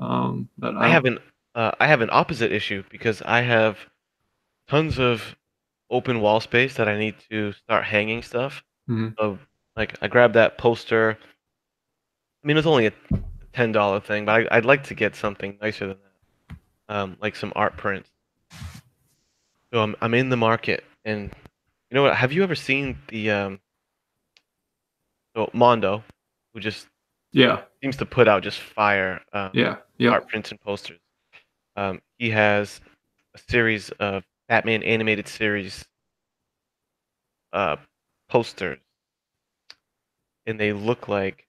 That I I have don't. an I have an opposite issue because I have tons of open wall space that I need to start hanging stuff. Mhm. So like I grabbed that poster. I mean, it was only a $10 thing, but I'd like to get something nicer than that, like some art prints. So I'm in the market, and you know what? Have you ever seen the so Mondo, who just Yeah, seems to put out just fire yeah, yep. art prints and posters? He has a series of Batman animated series uh, posters, and they look like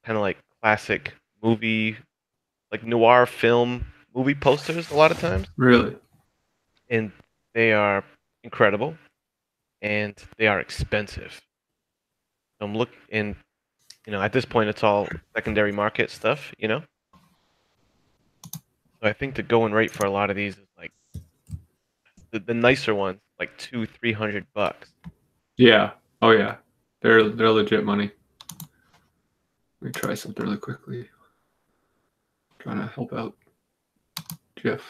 kind of like classic movie, like noir film movie posters a lot of times, Really. and they are incredible and they are expensive. So I'm look and at this point it's all secondary market stuff. So I think the going rate for a lot of these is like the nicer ones, like 200-300 bucks. Yeah. Oh yeah. They're legit money. Let me try something really quickly. Trying to help out Jeff.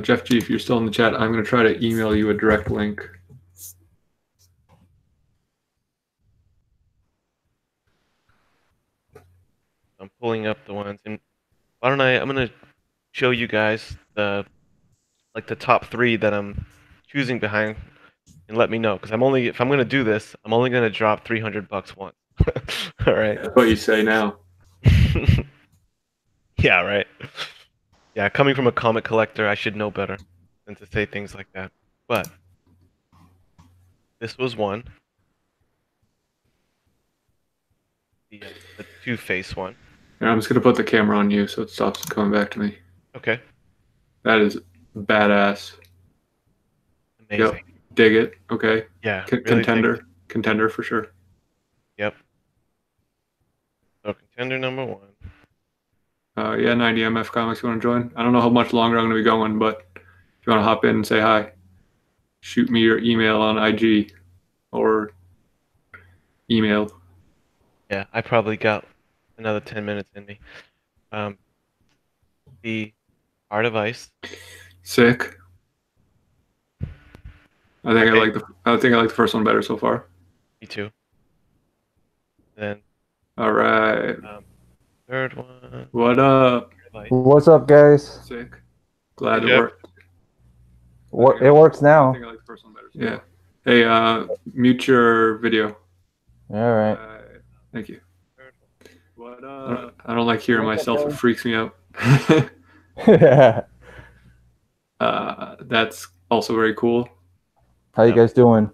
Jeff G, if you're still in the chat, I'm going to try to email you a direct link. I'm pulling up the ones, and why don't I'm gonna show you guys the top three that I'm choosing behind, and let me know because if I'm gonna do this, I'm only gonna drop 300 bucks once. All right. That's what you say now. Yeah, right. Yeah, coming from a comic collector, I should know better than to say things like that. But this was one, the Two-Face one. And I'm just going to put the camera on you so it stops coming back to me. Okay, That is badass. amazing. Yep. Dig it. Okay. Yeah, really dig Contender. it. Contender for sure. Yep. So contender number one. Yeah, 90 MF Comics, you want to join? I don't know how much longer I'm going to be going, but if you want to hop in and say hi, shoot me your email on IG or email. Yeah, I probably got another 10 minutes in me. The Art of Ice. Sick. I think Okay. I think I like the first one better so far. Me too. Then All right. third one. What up? What's up, guys? Sick. Glad Hey, it Jeff. worked. It works I now. think I like the first one better. Yeah. Hey, mute your video. All right. Thank you. What up? I don't like hearing myself. It freaks me out. That's also very cool. How you guys doing?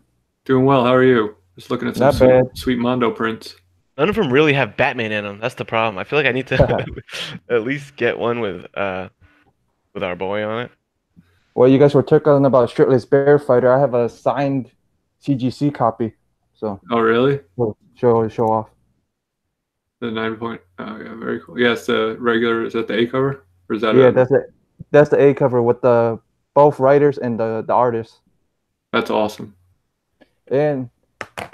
Doing well. How are you? Just looking at some Not bad. sweet Mondo prints. None of them really have Batman in them. That's the problem. I feel like I need to at least get one with our boy on it. Well, you guys were talking about Shirtless Bear Fighter. I have a signed CGC copy, so Oh, really? we'll show off. The 9 point. Oh, yeah, very cool. Yeah, it's the regular. Is that the A cover? Or is that Yeah, that's it. That's the A cover with the both writers and the artists. That's awesome. And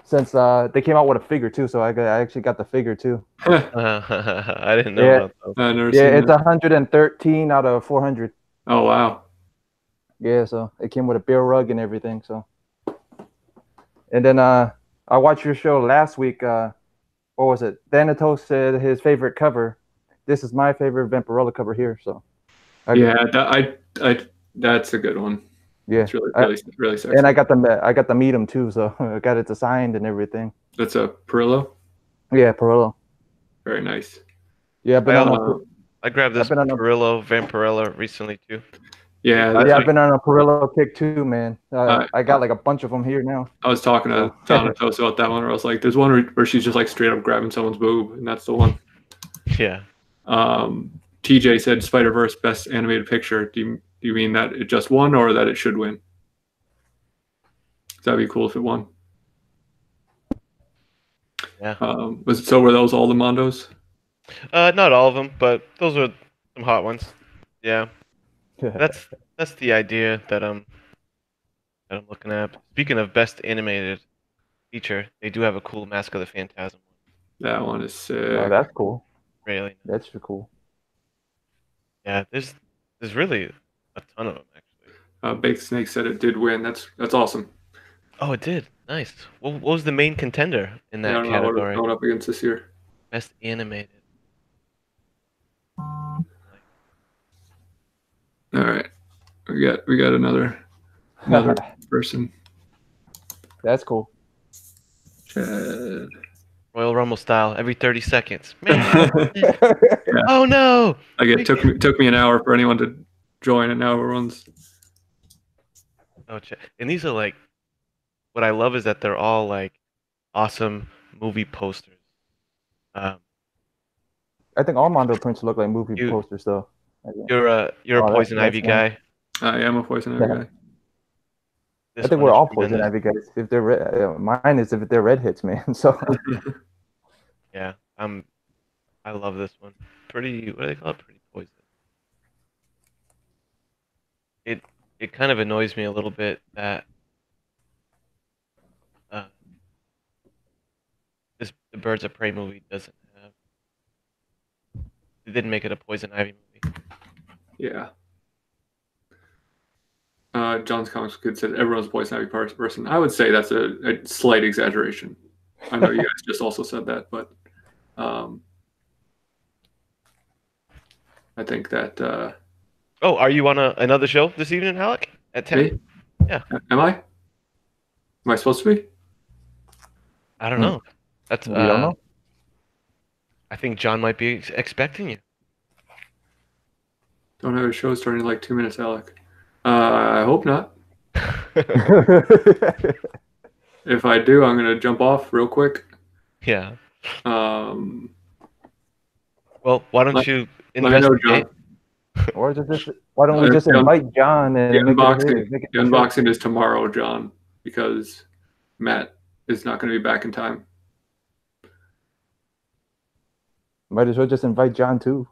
since they came out with a figure too, so I actually got the figure too. I didn't know Yeah. about those. I've never Yeah, seen it's that. 113 out of 400. Oh, wow. Yeah, so it came with a beer rug and everything. So, and then I watched your show last week. what was it? Thanatos said his favorite cover. This is my favorite Vampirella cover here. So Yeah, that's a good one. yeah, It's really sexy. and I got to meet him too. So I got it signed and everything. That's a Perillo. Yeah, Perillo. Very nice. Yeah, I grabbed this Perillo Vampirella recently too. Yeah, I've been on a Perillo kick too, man. I got like a bunch of them here now. I was talking to Thanatos about that one, where I was like, "There's one where she's just like straight up grabbing someone's boob, and that's the one." Yeah. TJ said Spider-Verse best animated picture. Do you mean that it just won, or that it should win? That'd be cool if it won. Yeah. Were those all the Mondos? Not all of them, but those are some hot ones. Yeah. That's the idea that I'm looking at. Speaking of best animated feature, they do have a cool Mask of the Phantasm one. That one is sick. Oh, that's cool. Really. That's cool. Yeah, there's really a ton of them actually. Baked Snake said it did win. That's awesome. Oh, it did. Nice. What was the main contender in that category? I don't know what it's going up against this year. Best animated. All right, we got another person. That's cool. Chad. Royal Rumble style, every 30 seconds. Man. Yeah. Oh no! Like it took me an hour for anyone to join, and now everyone's. Oh, and these are like, what I love is that they're all like awesome movie posters. I think all Mondo prints look like movie posters, though. You're a Poison Ivy guy. I am a Poison Ivy guy. I think we're all Poison Ivy guys. If they're red, mine is if they're red hits, man. So. Yeah, I love this one. Pretty. What do they call it? Pretty Poison. It kind of annoys me a little bit that the Birds of Prey movie doesn't have. They didn't make it a Poison Ivy movie. Yeah. John's Comics Kid said everyone's a Poison Ivy person. I would say that's a slight exaggeration. I know you guys just also said that, but I think that. Oh, are you on another show this evening, Alec? At 10? Me? Yeah. Am I? Am I supposed to be? I don't know. That's. You don't know? I think John might be expecting you. Don't have a show starting in like 2 minutes, Alec. I hope not. If I do, I'm gonna jump off real quick. Yeah. Well, why don't you investigate? Or why don't we just invite John and the unboxing is tomorrow, John, because Matt is not going to be back in time. Might as well just invite John too.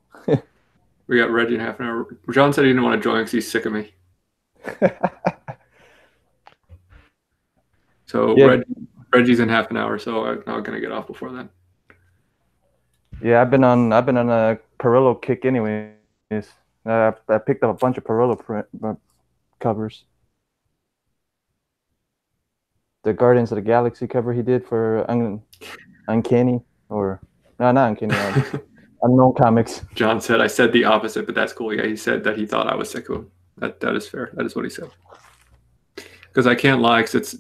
We got Reggie in half an hour. John said he didn't want to join because he's sick of me. So yeah. Reggie's in half an hour, so I'm not gonna get off before then. Yeah, I've been on a Perillo kick anyways. I picked up a bunch of Perillo covers. The Guardians of the Galaxy cover he did for Uncanny, or no, not Uncanny. Unknown Comics. John said I said the opposite, but that's cool. Yeah, he said that he thought I was sick of him. That is fair. That is what he said. Because I can't lie, because it's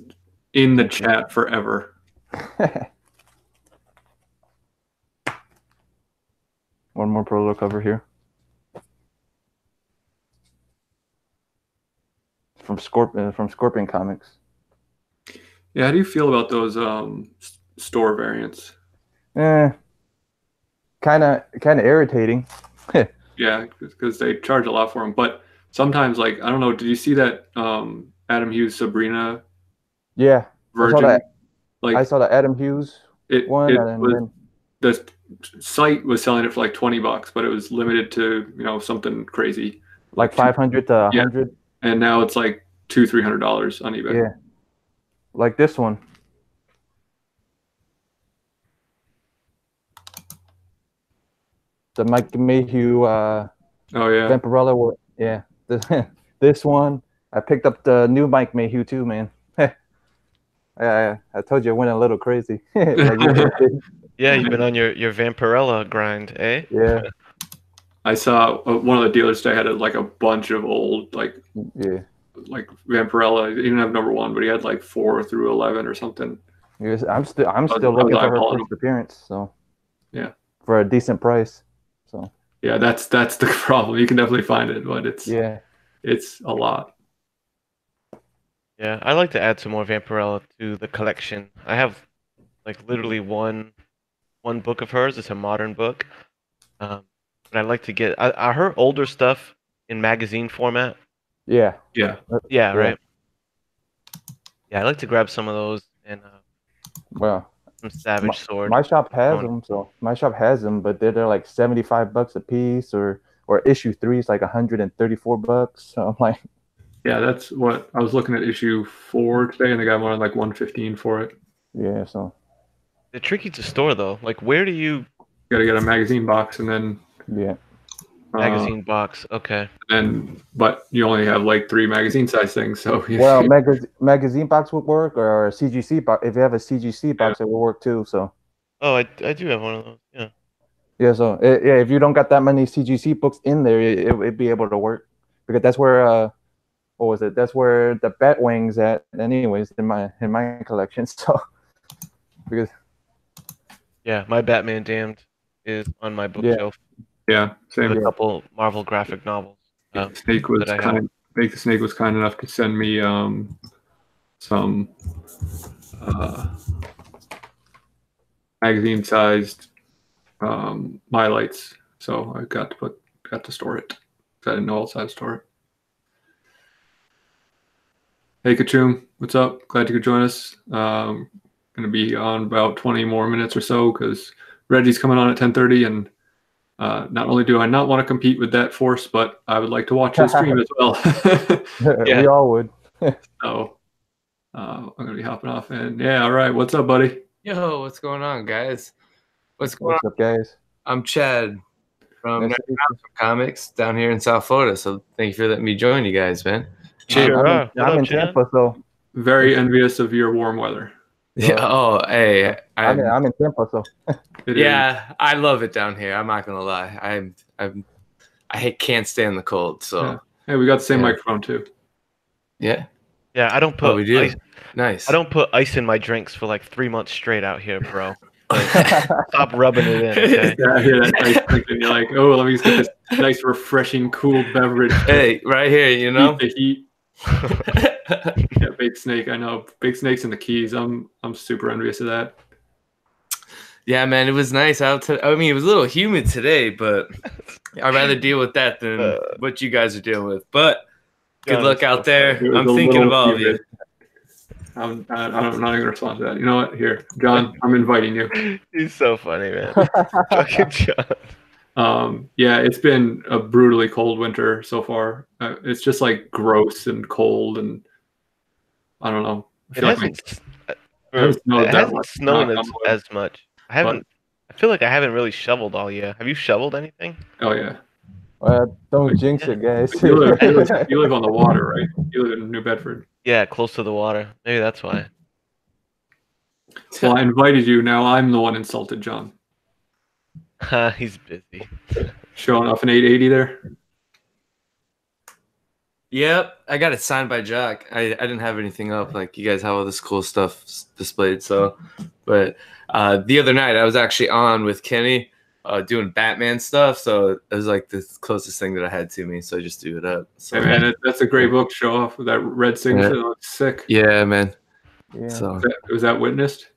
in the chat forever. One more Perillo cover here. From Scorpion Comics. Yeah, how do you feel about those store variants? Kind of irritating. Yeah, because they charge a lot for them. But sometimes, like, I don't know, did you see that Adam Hughes Sabrina? Yeah, version? I saw the Adam Hughes one. The site was selling it for like $20, but it was limited to something crazy, like 500 to 100. Yeah. And now it's like $200-$300 on eBay. Yeah, like this one. The Mike Mayhew. Oh yeah. Vampirella. Yeah. This one. I picked up the new Mike Mayhew too, man. I told you I went a little crazy. Yeah, you've been on your Vampirella grind, eh? Yeah, I saw one of the dealers today had like a bunch of old like yeah. Vampirella. He didn't have number 1, but he had like 4 through 11 or something. Yes, I'm still I was looking for her eyeballing first appearance, so Yeah. for a decent price. So Yeah, that's the problem. You can definitely find it, but it's yeah, a lot. Yeah, I like to add some more Vampirella to the collection. I have like literally one book of hers. It's a modern book. But I like to get her older stuff in magazine format. yeah, Yeah. Yeah, Yeah. right. Yeah, I like to grab some of those and Well, some Savage Sword. my shop has Tony. them, so my shop has them, but they're like $75 a piece, or issue 3 is like $134. So I'm like, Yeah, that's what I was looking at issue 4 today, and they got one on like 115 for it. yeah, so They're tricky to store though. Like, where do you Got to get a magazine box, and then yeah, magazine box? Okay. but you only have like 3 magazine size things, so well, magazine box would work, or a CGC box. If you have a CGC box, it will work too. So Oh, I do have one of those. Yeah. yeah, so yeah, if you don't got that many CGC books in there, it'd be able to work, because that's where what was it? That's where the Batwing's at, anyways, in my collection. So because Yeah, my Batman Damned is on my bookshelf yeah, same. with a couple Marvel graphic novels. Snake was that I have. the Snake was kind enough to send me some magazine sized my lights, so I got to store it. I didn't know else how to store it. Hey Kachum, what's up? Glad you could join us. Gonna be on about 20 more minutes or so because Reggie's coming on at 10:30, and not only do I not want to compete with that force, but I would like to watch his stream as well. Yeah. we all would. So I'm gonna be hopping off, and yeah, all right. What's up, buddy? Yo, what's going on, guys? What's going What's up, guys? on? I'm Chad from Nice to meet you. Comics down here in South Florida. So thank you for letting me join you guys, man. Sure I'm are. What I'm up, in Chad? Tampa, so Very envious of your warm weather. Yeah. Oh, hey. I'm in Tampa, so It Yeah, I love it down here. I'm not gonna lie. I can't stand the cold. So Yeah. Hey, we got the same Yeah. microphone too. yeah. Yeah, I don't put Oh, we do. ice. Nice. I don't put ice in my drinks for like 3 months straight out here, bro. Like, stop rubbing it in, okay? Yeah, I hear that nice drink, and you're like, oh, let me just get this nice, refreshing, cool beverage. Hey, right here, you know. Beat the heat. Yeah, Big Snake. I know. Big Snake's in the Keys. I'm super envious of that. Yeah, man, it was nice out. I mean, it was a little humid today, but I'd rather deal with that than what you guys are dealing with. But good luck out there. It was I'm a thinking little of all of you. humid. I'm not even going to respond to that. You know what? Here, John, I'm inviting you. He's so funny, man. Fucking John. Yeah, it's been a brutally cold winter so far. It's just like gross and cold, and I don't know. I It feel like hasn't. hasn't snowed It that hasn't much. snowed Knock as, on wood. as much. I haven't. I feel like I haven't really shoveled all year. Have you shoveled anything? Oh yeah. don't jinx it, guys. You live on the water, right? You live in New Bedford. Yeah, close to the water. Maybe that's why. Well, I invited you. Now I'm the one insulted, John. He's busy. Showing off an 880 there. Yep, I got it signed by Jack. I didn't have anything up. Like, you guys have all this cool stuff displayed. So, but the other night I was actually on with Kenny doing Batman stuff. So it was like the closest thing that I had to me. So I just threw it up. So, Hey man, that's a great book. Show off with that red signature. That looks sick. yeah, man. Yeah. So Was that witnessed?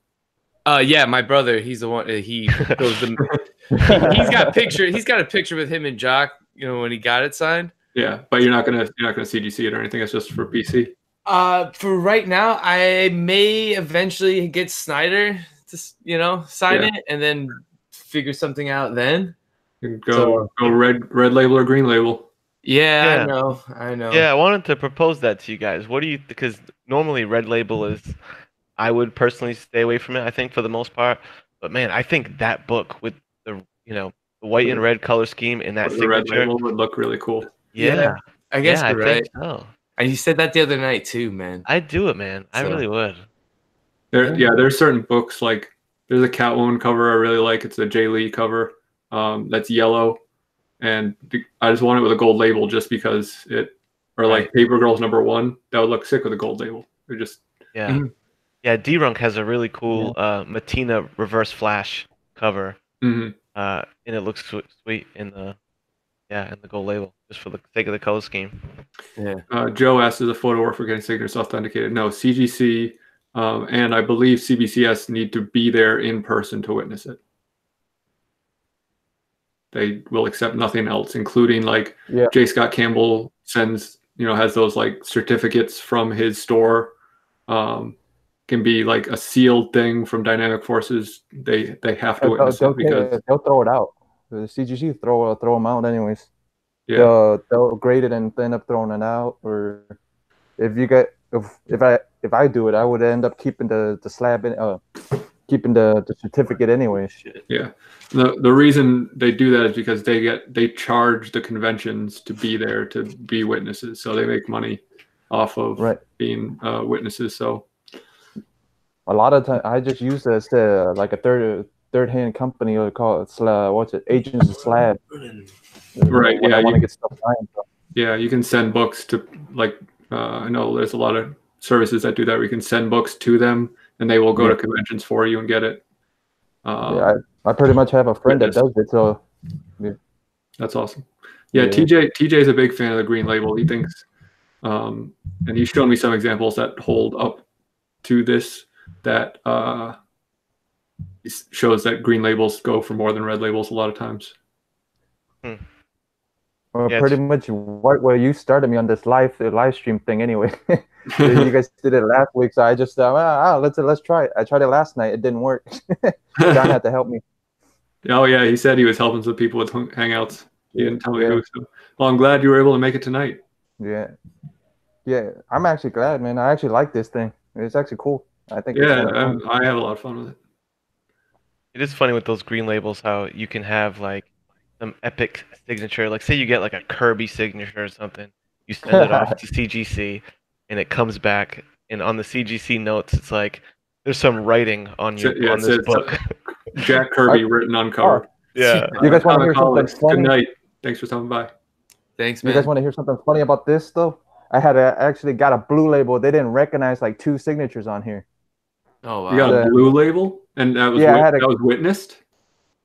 yeah, my brother, he's the one. He goes he's got a picture with him and Jock. You know, when he got it signed. Yeah, but you're not gonna CGC it or anything. It's just for PC. For right now, I may eventually get Snyder to sign it and then figure something out then. You can go red label or green label. Yeah, Yeah. I know. Yeah, I wanted to propose that to you guys. What do you? Because normally Red Label is, I would personally stay away from it. I think for the most part, but man, I think that book with the the white and red color scheme in that The red signature. label would look really cool. Yeah, I guess yeah, you're I right. think so. And you said that the other night too, man. I'd do it, man. I So- really would. There's certain books like There's a Catwoman cover I really like. It's a Jay Lee cover. That's yellow, and I just want it with a gold label just because it, or like Right. Paper Girls #1. That would look sick with a gold label. They're just Yeah. Mhm. Yeah, D-Runk has a really cool Matina Reverse Flash cover. mhm. And it looks sweet in the gold label, just for the sake of the color scheme. Yeah. Joe asked, "Is a photo work for getting signatures authenticated?" No, CGC and I believe CBCS need to be there in person to witness it. They will accept nothing else, including like Yeah. J. Scott Campbell sends, has those like certificates from his store. Can be like a sealed thing from Dynamic Forces. They have to witness it because they'll throw it out. The CGC throw them out anyways. yeah, They'll grade it and end up throwing it out. Or if I do it, I would end up keeping the slab in, keeping the certificate anyways. yeah. The reason they do that is because they charge the conventions to be there to be witnesses, so they make money off of Right. being witnesses. So A lot of time I just use it as like a third hand company, or call it what's it, Agents of Slab. right, When yeah, I want to get stuff signed. yeah, you can send books to like I know there's a lot of services that do that where you can send books to them and they will go to conventions for you and get it. Yeah, I pretty much have a friend that does it, so that's awesome. Yeah, TJ is a big fan of the green label. He thinks, and he's shown me some examples that hold up to this that shows that green labels go for more than red labels a lot of times. Well, Yeah, pretty much where you started me on this live stream thing anyway. You guys did it last week, so I just let's try it. I tried it last night. It didn't work. John had to help me. Oh yeah, he said he was helping some people with Hangouts. He didn't tell me Yeah. who. So. Well, I'm glad you were able to make it tonight. Yeah, I'm actually glad, man. I actually like this thing. It's actually cool. I think it's Yeah, kind of fun. I have a lot of fun with it. it is funny with those green labels how you can have like some epic signature. Like say you get like a Kirby signature or something, you send it off to CGC, and it comes back, and on the CGC notes, it's like there's some writing on you on this book. Jack Kirby written on cover. Yeah. You guys want to hear something funny? Good night. Thanks for stopping by. Thanks, You man. guys want to hear something funny about this though? I had actually got a blue label. They didn't recognize like 2 signatures on here. Oh wow. You got a blue label, and that was that was witnessed.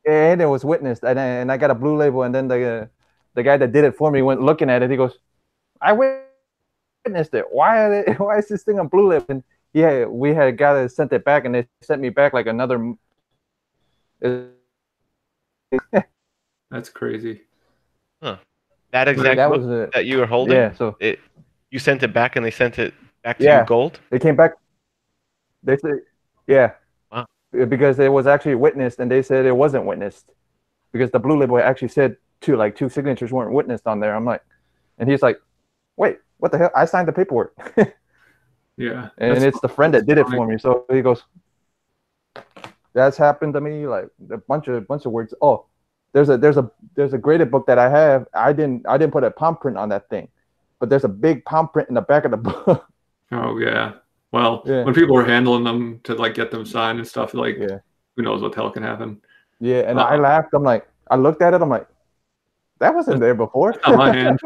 And it was witnessed, and I got a blue label, and then the guy that did it for me went looking at it. He goes, "I witnessed it. Why is this thing on blue label?" And yeah, we had got it, sent it back, and they sent me back like another. That's crazy. Huh. That exact That book was that you were holding. Yeah, so you sent it back, and they sent it back to you gold. They came back. They said, "Yeah." Wow. Because it was actually witnessed, and they said it wasn't witnessed because the blue label actually said 2 signatures weren't witnessed on there. I'm like, and he's like, "Wait, what the hell? I signed the paperwork." Yeah, and it's the friend that did it for me. So he goes, "That's happened to me like a bunch of words." Oh, there's a graded book that I have. I didn't put a palm print on that thing, but there's a big palm print in the back of the book. Oh yeah. Well, when people are handling them to like get them signed and stuff, like who knows what the hell can happen. Yeah, and I laughed. I'm like, I looked at it. I'm like, that wasn't there before. Not my hand.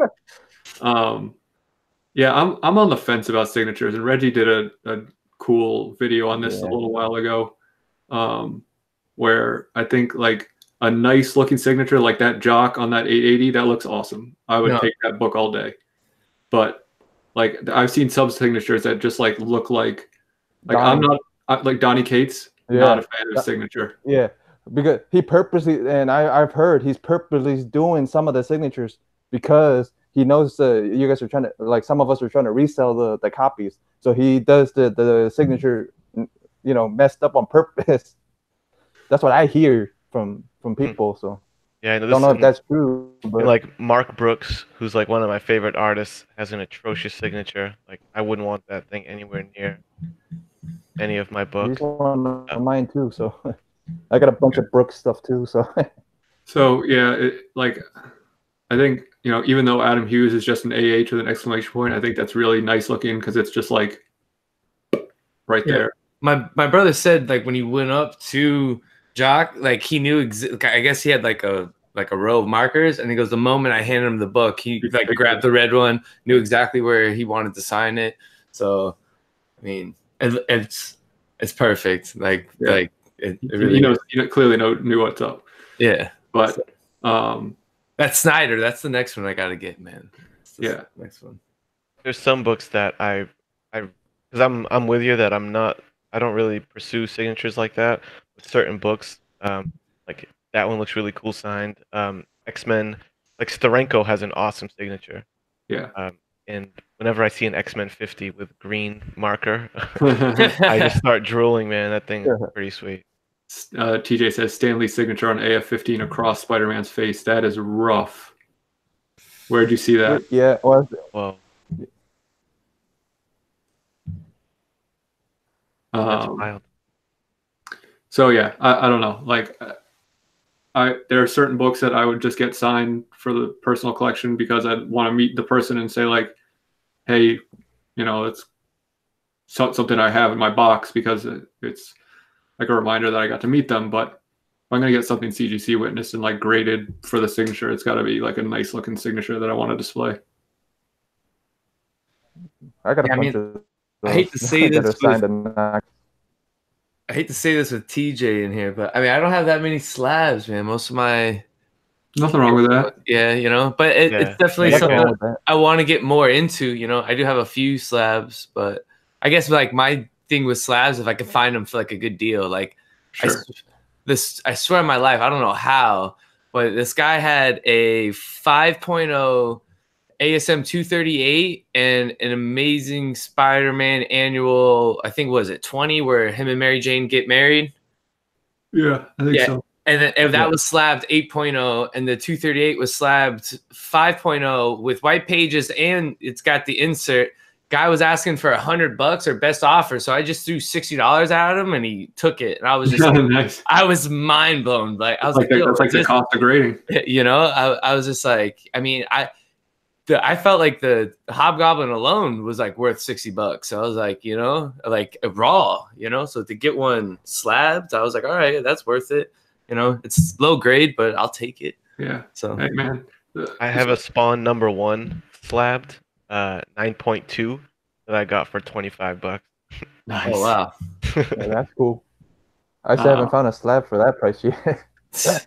Yeah, I'm on the fence about signatures, and Reggie did a cool video on this a little while ago, where I think like a nice looking signature like that Jock on that 880, that looks awesome. I would take that book all day. But like I've seen sub signatures that just like look like I'm not like Donnie Cates, not a fan of his signature. Yeah, because he purposely, and I've heard he's purposely doing some of the signatures because he knows you guys are trying to, like, some of us are trying to resell the copies. So he does the signature, messed up on purpose. That's what I hear from people. So yeah, I don't know if that's true. But like Mark Brooks, who's like one of my favorite artists, has an atrocious signature. Like I wouldn't want that thing anywhere near any of my books. He's one of mine too. So I got a bunch of Brooks stuff too. So yeah, I think even though Adam Hughes is just an AH with an exclamation point, I think that's really nice looking because it's just like right there. my brother said like when he went up to Jock, like he knew. I guess he had like a row of markers, and he goes, the moment I handed him the book, he like grabbed the red one, knew exactly where he wanted to sign it. So, I mean, it's perfect. Like it really clearly knew what's up. Yeah, but that's Snyder. That's the next one I got to get, man. Yeah, next one. There's some books that because I'm with you that I don't really pursue signatures like that with certain books. Like that one looks really cool signed. X-Men, like Steranko has an awesome signature. Yeah. And whenever I see an X-Men 50 with green marker, I just start drooling, man. That thing is pretty sweet. TJ says Stanley's signature on AF-15 across Spider-Man's face. That is rough. Where'd you see that? Yeah. Well. That's wild. So yeah, I don't know. Like, there are certain books that I would just get signed for the personal collection because I want to meet the person and say like, hey, it's something I have in my box because it's like a reminder that I got to meet them. But if I'm gonna get something CGC witnessed and like graded for the signature, it's got to be like a nice looking signature that I want to display. I got a bunch of. I hate to say this. I hate to say this with TJ in here, but I mean, I don't have that many slabs, man. Most of my nothing wrong with that. Yeah, but it's definitely something I want to get more into. I do have a few slabs, but I guess like my thing with slabs, if I can find them for like a good deal, like sure. I swear on my life, I don't know how, but this guy had a 5.0 ASM 238 and an Amazing Spider-Man annual, I think, was it 20, where him and Mary Jane get married? Yeah, I think so. And that was slabbed 8.0, and the 238 was slabbed 5.0 with white pages, and it's got the insert. Guy was asking for $100 or best offer, so I just threw $60 at him, and he took it. And I was just, nice. I was mind blown. Like I was like, that's like the cost of grading. I was just like, I mean, I felt like the Hobgoblin alone was like worth $60. So I was like, like raw, so to get one slabbed, I was like, all right, that's worth it. It's low grade, but I'll take it. Yeah. So hey, man, I have a Spawn #1 slabbed, 9.2 that I got for $25. Nice. Oh wow. Yeah, that's cool. I still haven't found a slab for that price yet.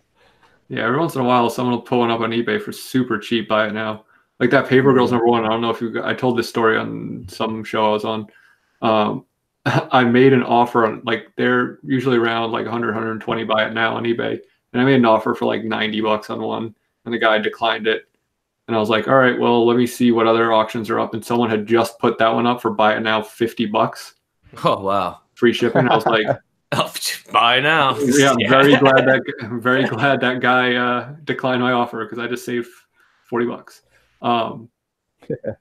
Yeah, every once in a while, someone will pull one up on eBay for super cheap. Buy it now. Like that Paper Girls #1. I don't know if I told this story on some show I was on. I made an offer on, like, they're usually around like 100, 120 buy it now on eBay. And I made an offer for like $90 on one, and the guy declined it. And I was like, all right, well, let me see what other auctions are up. And someone had just put that one up for buy it now, $50. Oh, wow. Free shipping. I was like, buy now. Yeah, I'm very glad that guy declined my offer because I just saved $40.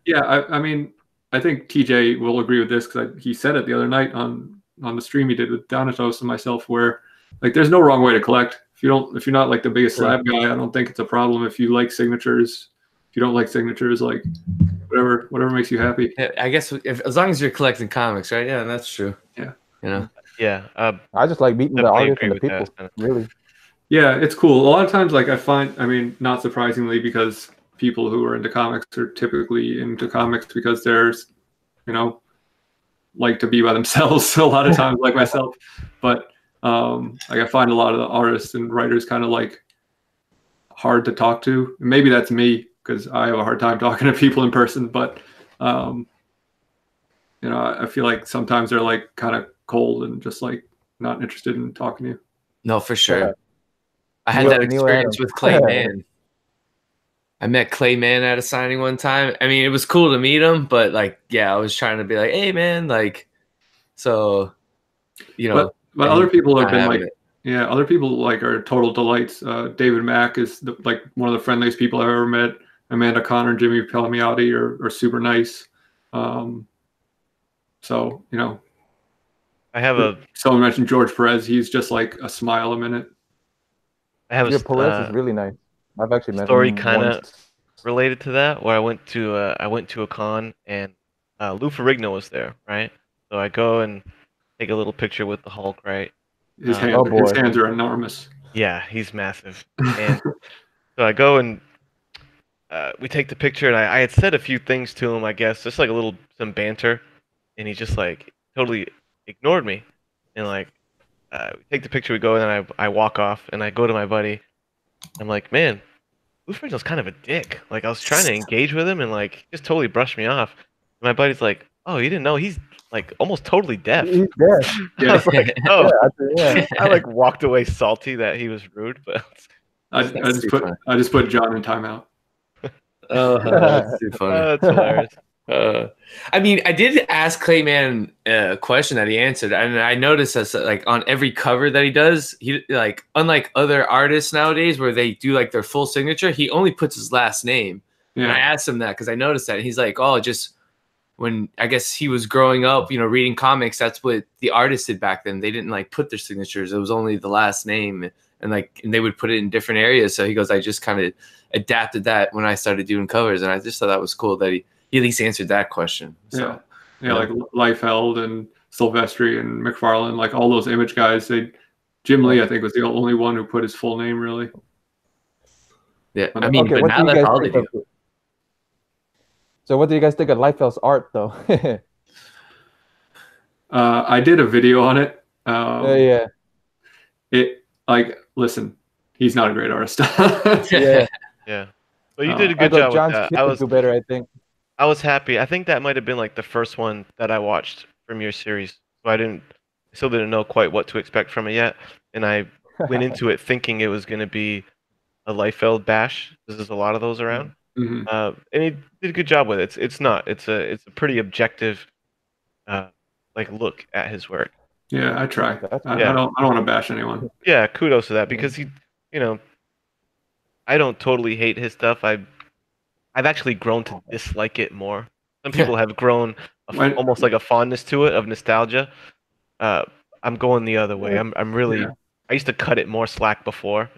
Yeah, I mean, I think TJ will agree with this because he said it the other night on the stream he did with Donatos and myself, where like there's no wrong way to collect. If you're not like the biggest slab guy, I don't think it's a problem. If you like signatures, if you don't like signatures, like whatever makes you happy. Yeah, I guess as long as you're collecting comics, right? Yeah, that's true. Yeah. Yeah. I just like meeting the artists and the people. Really. Yeah, it's cool. A lot of times, like I find, I mean, not surprisingly, because people who are into comics are typically into comics because there's, like to be by themselves a lot of times, like myself. But like I find a lot of the artists and writers kind of like hard to talk to. And maybe that's me because I have a hard time talking to people in person. But I feel like sometimes they're like kind of cold and just like not interested in talking to you. No, for sure. I had that experience with Clay Mann. I met Clay Mann at a signing one time. I mean, it was cool to meet him, but like, yeah, I was trying to be like, hey, man, like, so, But other people have been like, other people like are total delights. David Mack is like one of the friendliest people I've ever met. Amanda Connor and Jimmy Palmiotti are super nice. So, I have someone mentioned George Perez. He's just like a smile a minute. I have Perez is really nice. I've actually met story him kind of once. related to that, where I went to a con and Lou Ferrigno was there, right? So I go and take a little picture with the Hulk, right? His Oh, boy. his hands are enormous. Yeah, he's massive. And so I go and we take the picture, and I had said a few things to him, I guess, just like some banter, and he just like totally ignored me. And like we take the picture, we go, and then I walk off, and I go to my buddy. I'm like, man, Blue was kind of a dick. Like I was trying to engage with him, and like he just totally brushed me off. And my buddy's like, oh, you didn't know he's like almost totally deaf. He's dead. I was like, oh, Yeah. I like walked away salty that he was rude, but I just put John in timeout. Oh, that's too funny. that's hilarious. I mean, I did ask Clayman a question that he answered, and I noticed that like on every cover that he does, he like unlike other artists nowadays where they do like their full signature, he only puts his last name. Yeah. And I asked him that because I noticed that, and he's like, "Oh, just when I guess he was growing up, you know, reading comics, that's what the artists did back then. They didn't like put their signatures; it was only the last name, and they would put it in different areas. So he goes, I just kind of adapted that when I started doing covers, and I just thought that was cool that he at least answered that question. So, yeah, like Liefeld and Silvestri and McFarlane, like all those image guys. Jim Lee, I think, was the only one who put his full name, really. Yeah, I mean, okay, but now that's all they do. So what do you guys think of Liefeld's art, though? I did a video on it. Yeah. Listen, he's not a great artist. Yeah. Yeah. But you did a good job John's with that. kid would do better, I think. I was happy. I think that might have been like the first one that I watched from your series. So I still didn't know quite what to expect from it yet. And I went into it thinking it was going to be a Liefeld bash. There's a lot of those around. Mm-hmm. And he did a good job with it. It's not. It's a pretty objective like look at his work. Yeah, I try. I don't want to bash anyone. Yeah, kudos to that because he, I don't totally hate his stuff. I've actually grown to dislike it more. Some people have grown almost like a fondness to it, of nostalgia. I'm going the other way. I'm really. I used to cut it more slack before.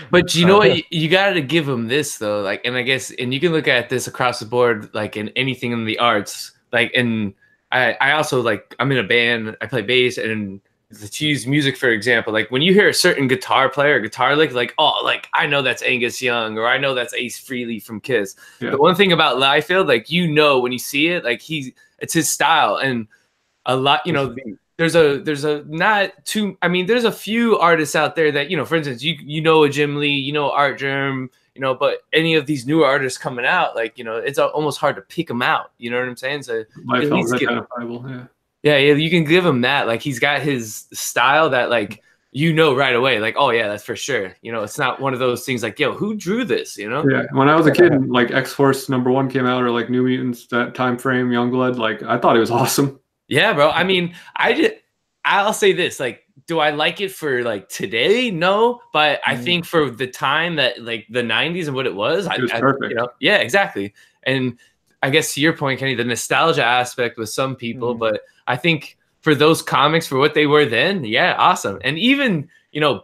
But you know what? You got to give him this though. Like, and I guess, and you can look at this across the board, like in anything in the arts. Like, and I also like, I'm in a band. I play bass, and to use music for example, like when you hear a certain guitar player, guitar lick, like, oh, like I know that's Angus Young, or I know that's Ace Frehley from Kiss. Yeah. The one thing about Liefeld, like when you see it, like it's his style, and a lot, there's a few artists out there that, for instance, you know a Jim Lee, Art Germ, but any of these newer artists coming out, like, it's almost hard to pick them out. You know what I'm saying? So Liefeld's identifiable, yeah. Yeah, you can give him that. Like, he's got his style that, like, right away. Like, oh, yeah, that's for sure. It's not one of those things like, yo, who drew this, Yeah, when I was a kid, like, X-Force #1 came out, or, like, New Mutants, that time frame, Youngblood, like, I thought it was awesome. Yeah, bro. I mean, I'll say this. Like, do I like it for, like, today? No. But I think for the time that, like, the 90s and what it was perfect. Yeah, exactly. And I guess to your point, Kenny, the nostalgia aspect with some people, but I think for those comics, for what they were then, yeah, awesome. And even,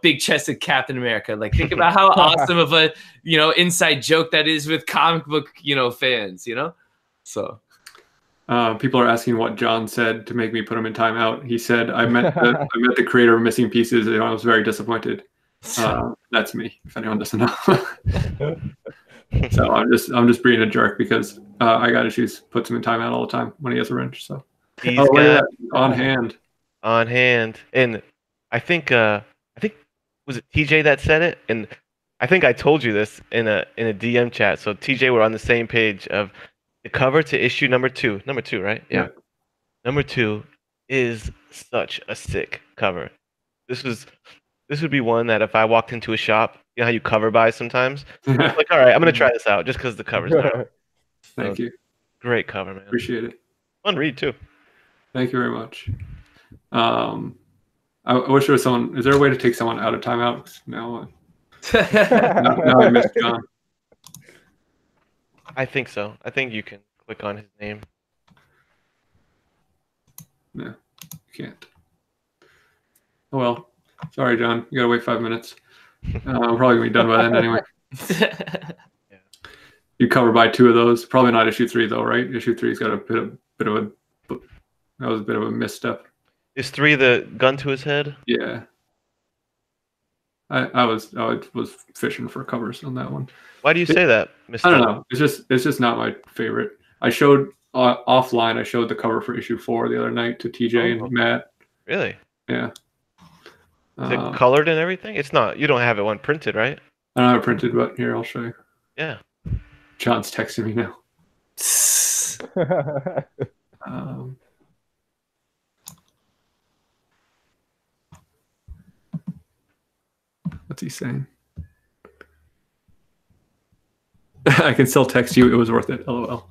big-chested Captain America, like, think about how awesome of a, inside joke that is with comic book, fans, So. People are asking what John said to make me put him in timeout. He said, I met the creator of Missing Pieces, and I was very disappointed. That's me, if anyone doesn't know. So I'm just being a jerk because I got issues. Puts him in timeout all the time when he has a wrench. So on hand. And I think was it TJ that said it? And I think I told you this in a DM chat. So TJ, we're on the same page of the cover to issue number 2, right? Yeah. Number 2 is such a sick cover. This would be one that if I walked into a shop, you know how you cover buy sometimes? Like, all right, I'm going to try this out just because the cover's there. Thank you. Great cover, man. Appreciate it. Fun read, too. Thank you very much. I wish there was someone. Is there a way to take someone out of timeout? Now I missed John. I think so. I think you can click on his name. No, you can't. Oh, well. Sorry, John. You got to wait 5 minutes. I'm probably going to be done by then anyway. Yeah. You cover by 2 of those. Probably not issue 3, though, right? Issue 3's got a bit of a... That was a bit of a misstep. Is 3 the gun to his head? Yeah. I was fishing for covers on that one. Why do you say that, Mr.? I don't know. It's just not my favorite. I showed offline. I showed the cover for issue 4 the other night to TJ and Matt. Really? Yeah. Is it colored and everything? It's not. You don't have it one printed, right? I don't have it printed, but here I'll show you. Yeah. John's texting me now. What's he saying? I can still text you. It was worth it. LOL.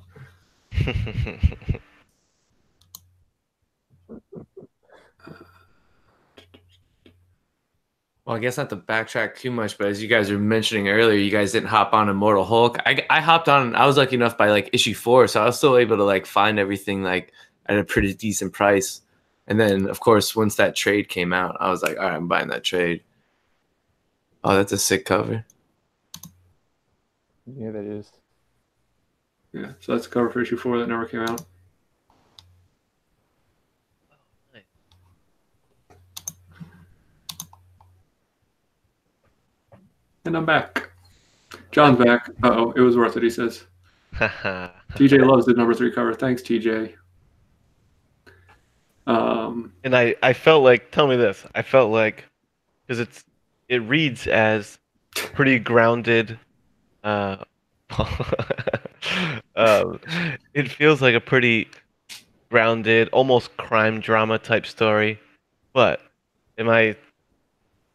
Well, I guess not to backtrack too much, but as you guys were mentioning earlier, you guys didn't hop on Immortal Hulk. I hopped on. I was lucky enough by like issue 4, so I was still able to like find everything like at a pretty decent price. And then, of course, once that trade came out, I was like, all right, I'm buying that trade. Oh, that's a sick cover. Yeah, that is. Yeah, so that's the cover for issue 4 that never came out. And I'm back. John's back. Uh-oh, it was worth it, he says. TJ loves the number 3 cover. Thanks, TJ. And I felt like, tell me this, I felt like, because it reads as pretty grounded. It feels like a pretty grounded, almost crime drama type story. But am I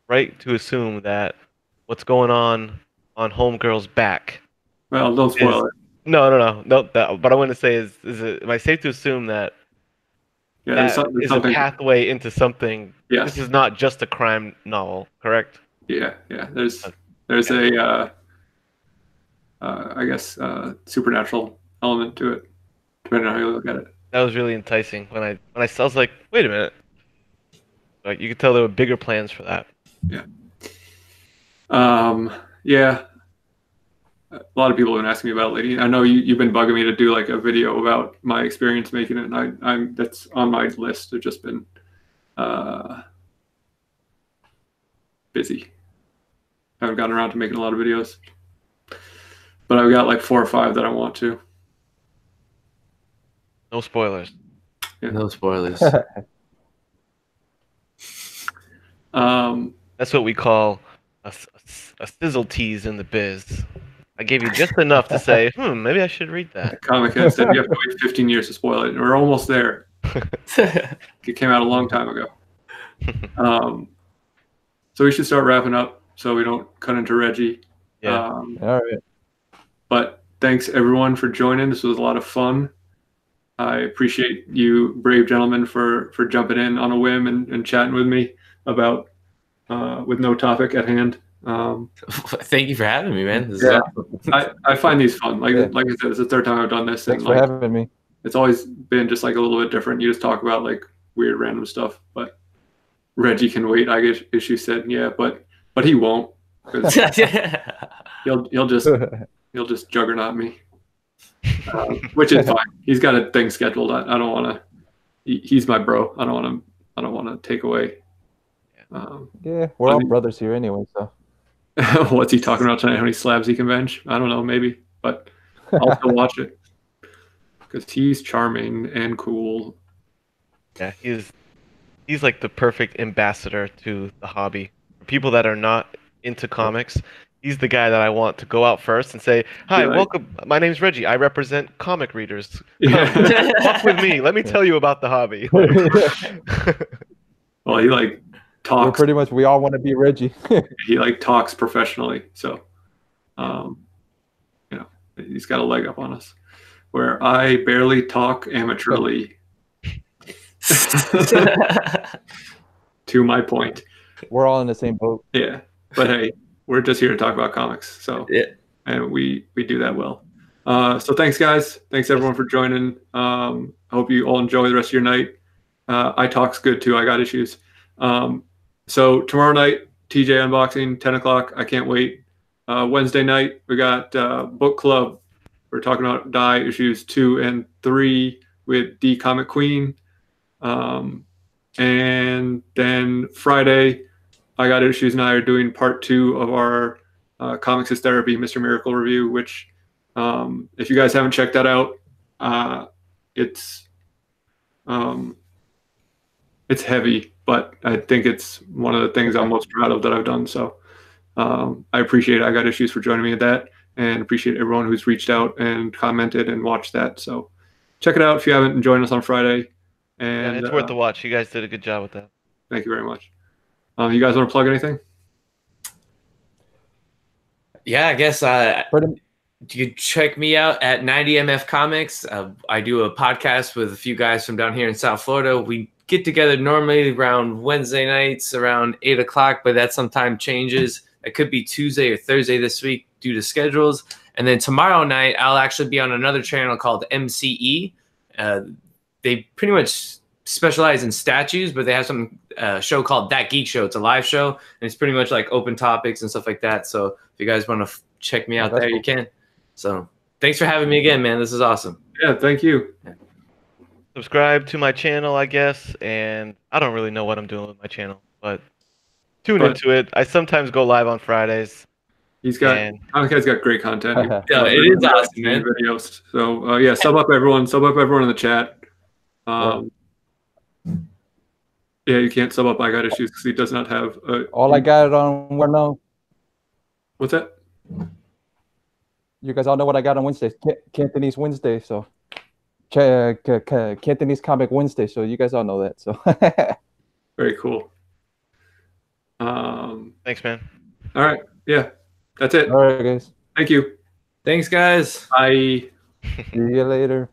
right to assume that what's going on Homegirl's back? Well, don't spoil it. No. What I want to say is am I safe to assume that there's is a pathway into something? Yes. This is not just a crime novel, correct? Yeah. There's a I guess supernatural element to it, depending on how you look at it. That was really enticing when I was like, wait a minute. Like you could tell there were bigger plans for that. Yeah. Yeah. A lot of people have been asking me about it lately. I know you've been bugging me to do like a video about my experience making it, and I'm that's on my list. I've just been busy. I haven't gotten around to making a lot of videos, but I've got like 4 or 5 that I want to. No spoilers. Yeah. No spoilers. That's what we call a sizzle tease in the biz. I gave you just enough to say, maybe I should read that. Comic Head said you have to wait 15 years to spoil it. We're almost there. It came out a long time ago. So we should start wrapping up so we don't cut into Reggie. Yeah. All right. But thanks everyone for joining. This was a lot of fun. I appreciate you, brave gentlemen, for jumping in on a whim and chatting with me about with no topic at hand. Thank you for having me, man. This is awesome. I find these fun. Like I said, it's the 3rd time I've done this. Thanks for having me. It's always been just like a little bit different. You just talk about like weird random stuff. But Reggie can wait. I get issue said, yeah, but he won't. He'll just juggernaut me, which is fine. He's got a thing scheduled. I don't want to. He's my bro. I don't want to take away. Yeah, we're all brothers here anyway. So. What's he talking about tonight? How many slabs he can bench? I don't know, maybe, but I'll still watch it because he's charming and cool. Yeah, he's like the perfect ambassador to the hobby. For people that are not into comics, he's the guy that I want to go out first and say, "Hi, welcome. My name's Reggie. I represent comic readers. Talk with me. Let me tell you about the hobby." Well, he like talks. We're pretty much, we all want to be Reggie. He like talks professionally, so he's got a leg up on us. Where I barely talk amateurly. To my point. We're all in the same boat. Yeah, but hey, we're just here to talk about comics, so yeah, and we do that well. So thanks, guys. Thanks everyone for joining. I hope you all enjoy the rest of your night. I talk's good too. I got issues. So tomorrow night, TJ unboxing, 10 o'clock. I can't wait. Wednesday night, we got book club. We're talking about Die issues 2 and 3 with D Comic Queen. And then Friday, I Got Issues and I are doing part 2 of our Comics is Therapy Mr. Miracle review, which if you guys haven't checked that out, it's heavy, but I think it's one of the things I'm most proud of that I've done. So I appreciate I Got Issues for joining me at that, and appreciate everyone who's reached out and commented and watched that. So check it out if you haven't, and join us on Friday. And Yeah, it's worth the watch. You guys did a good job with that. Thank you very much. You guys want to plug anything? Yeah, I guess you can check me out at 90MF Comics. I do a podcast with a few guys from down here in South Florida. We get together normally around Wednesday nights around 8 o'clock, but that sometimes changes. It could be Tuesday or Thursday this week due to schedules. And then tomorrow night, I'll actually be on another channel called MCE. They pretty much specialize in statues, but they have some show called That Geek Show. It's a live show, and it's pretty much like open topics and stuff like that. So if you guys want to check me out there, cool. You can. So thanks for having me again, man. This is awesome. Yeah, thank you. Subscribe to my channel, I guess, and I don't really know what I'm doing with my channel, but tune into it. I sometimes go live on Fridays. He's got great content. Yeah, it is awesome, man. Videos. So yeah, sub up everyone in the chat. Yeah, you can't sub up I Got Issues because he does not have all I got on what now? What's that? You guys all know what I got on Wednesdays. Cantonese Wednesday, so Cantonese Comic Wednesday, so you guys all know that. So very cool. Thanks, man. All right. Yeah. That's it. All right, guys. Thank you. Thanks, guys. Bye. See you later.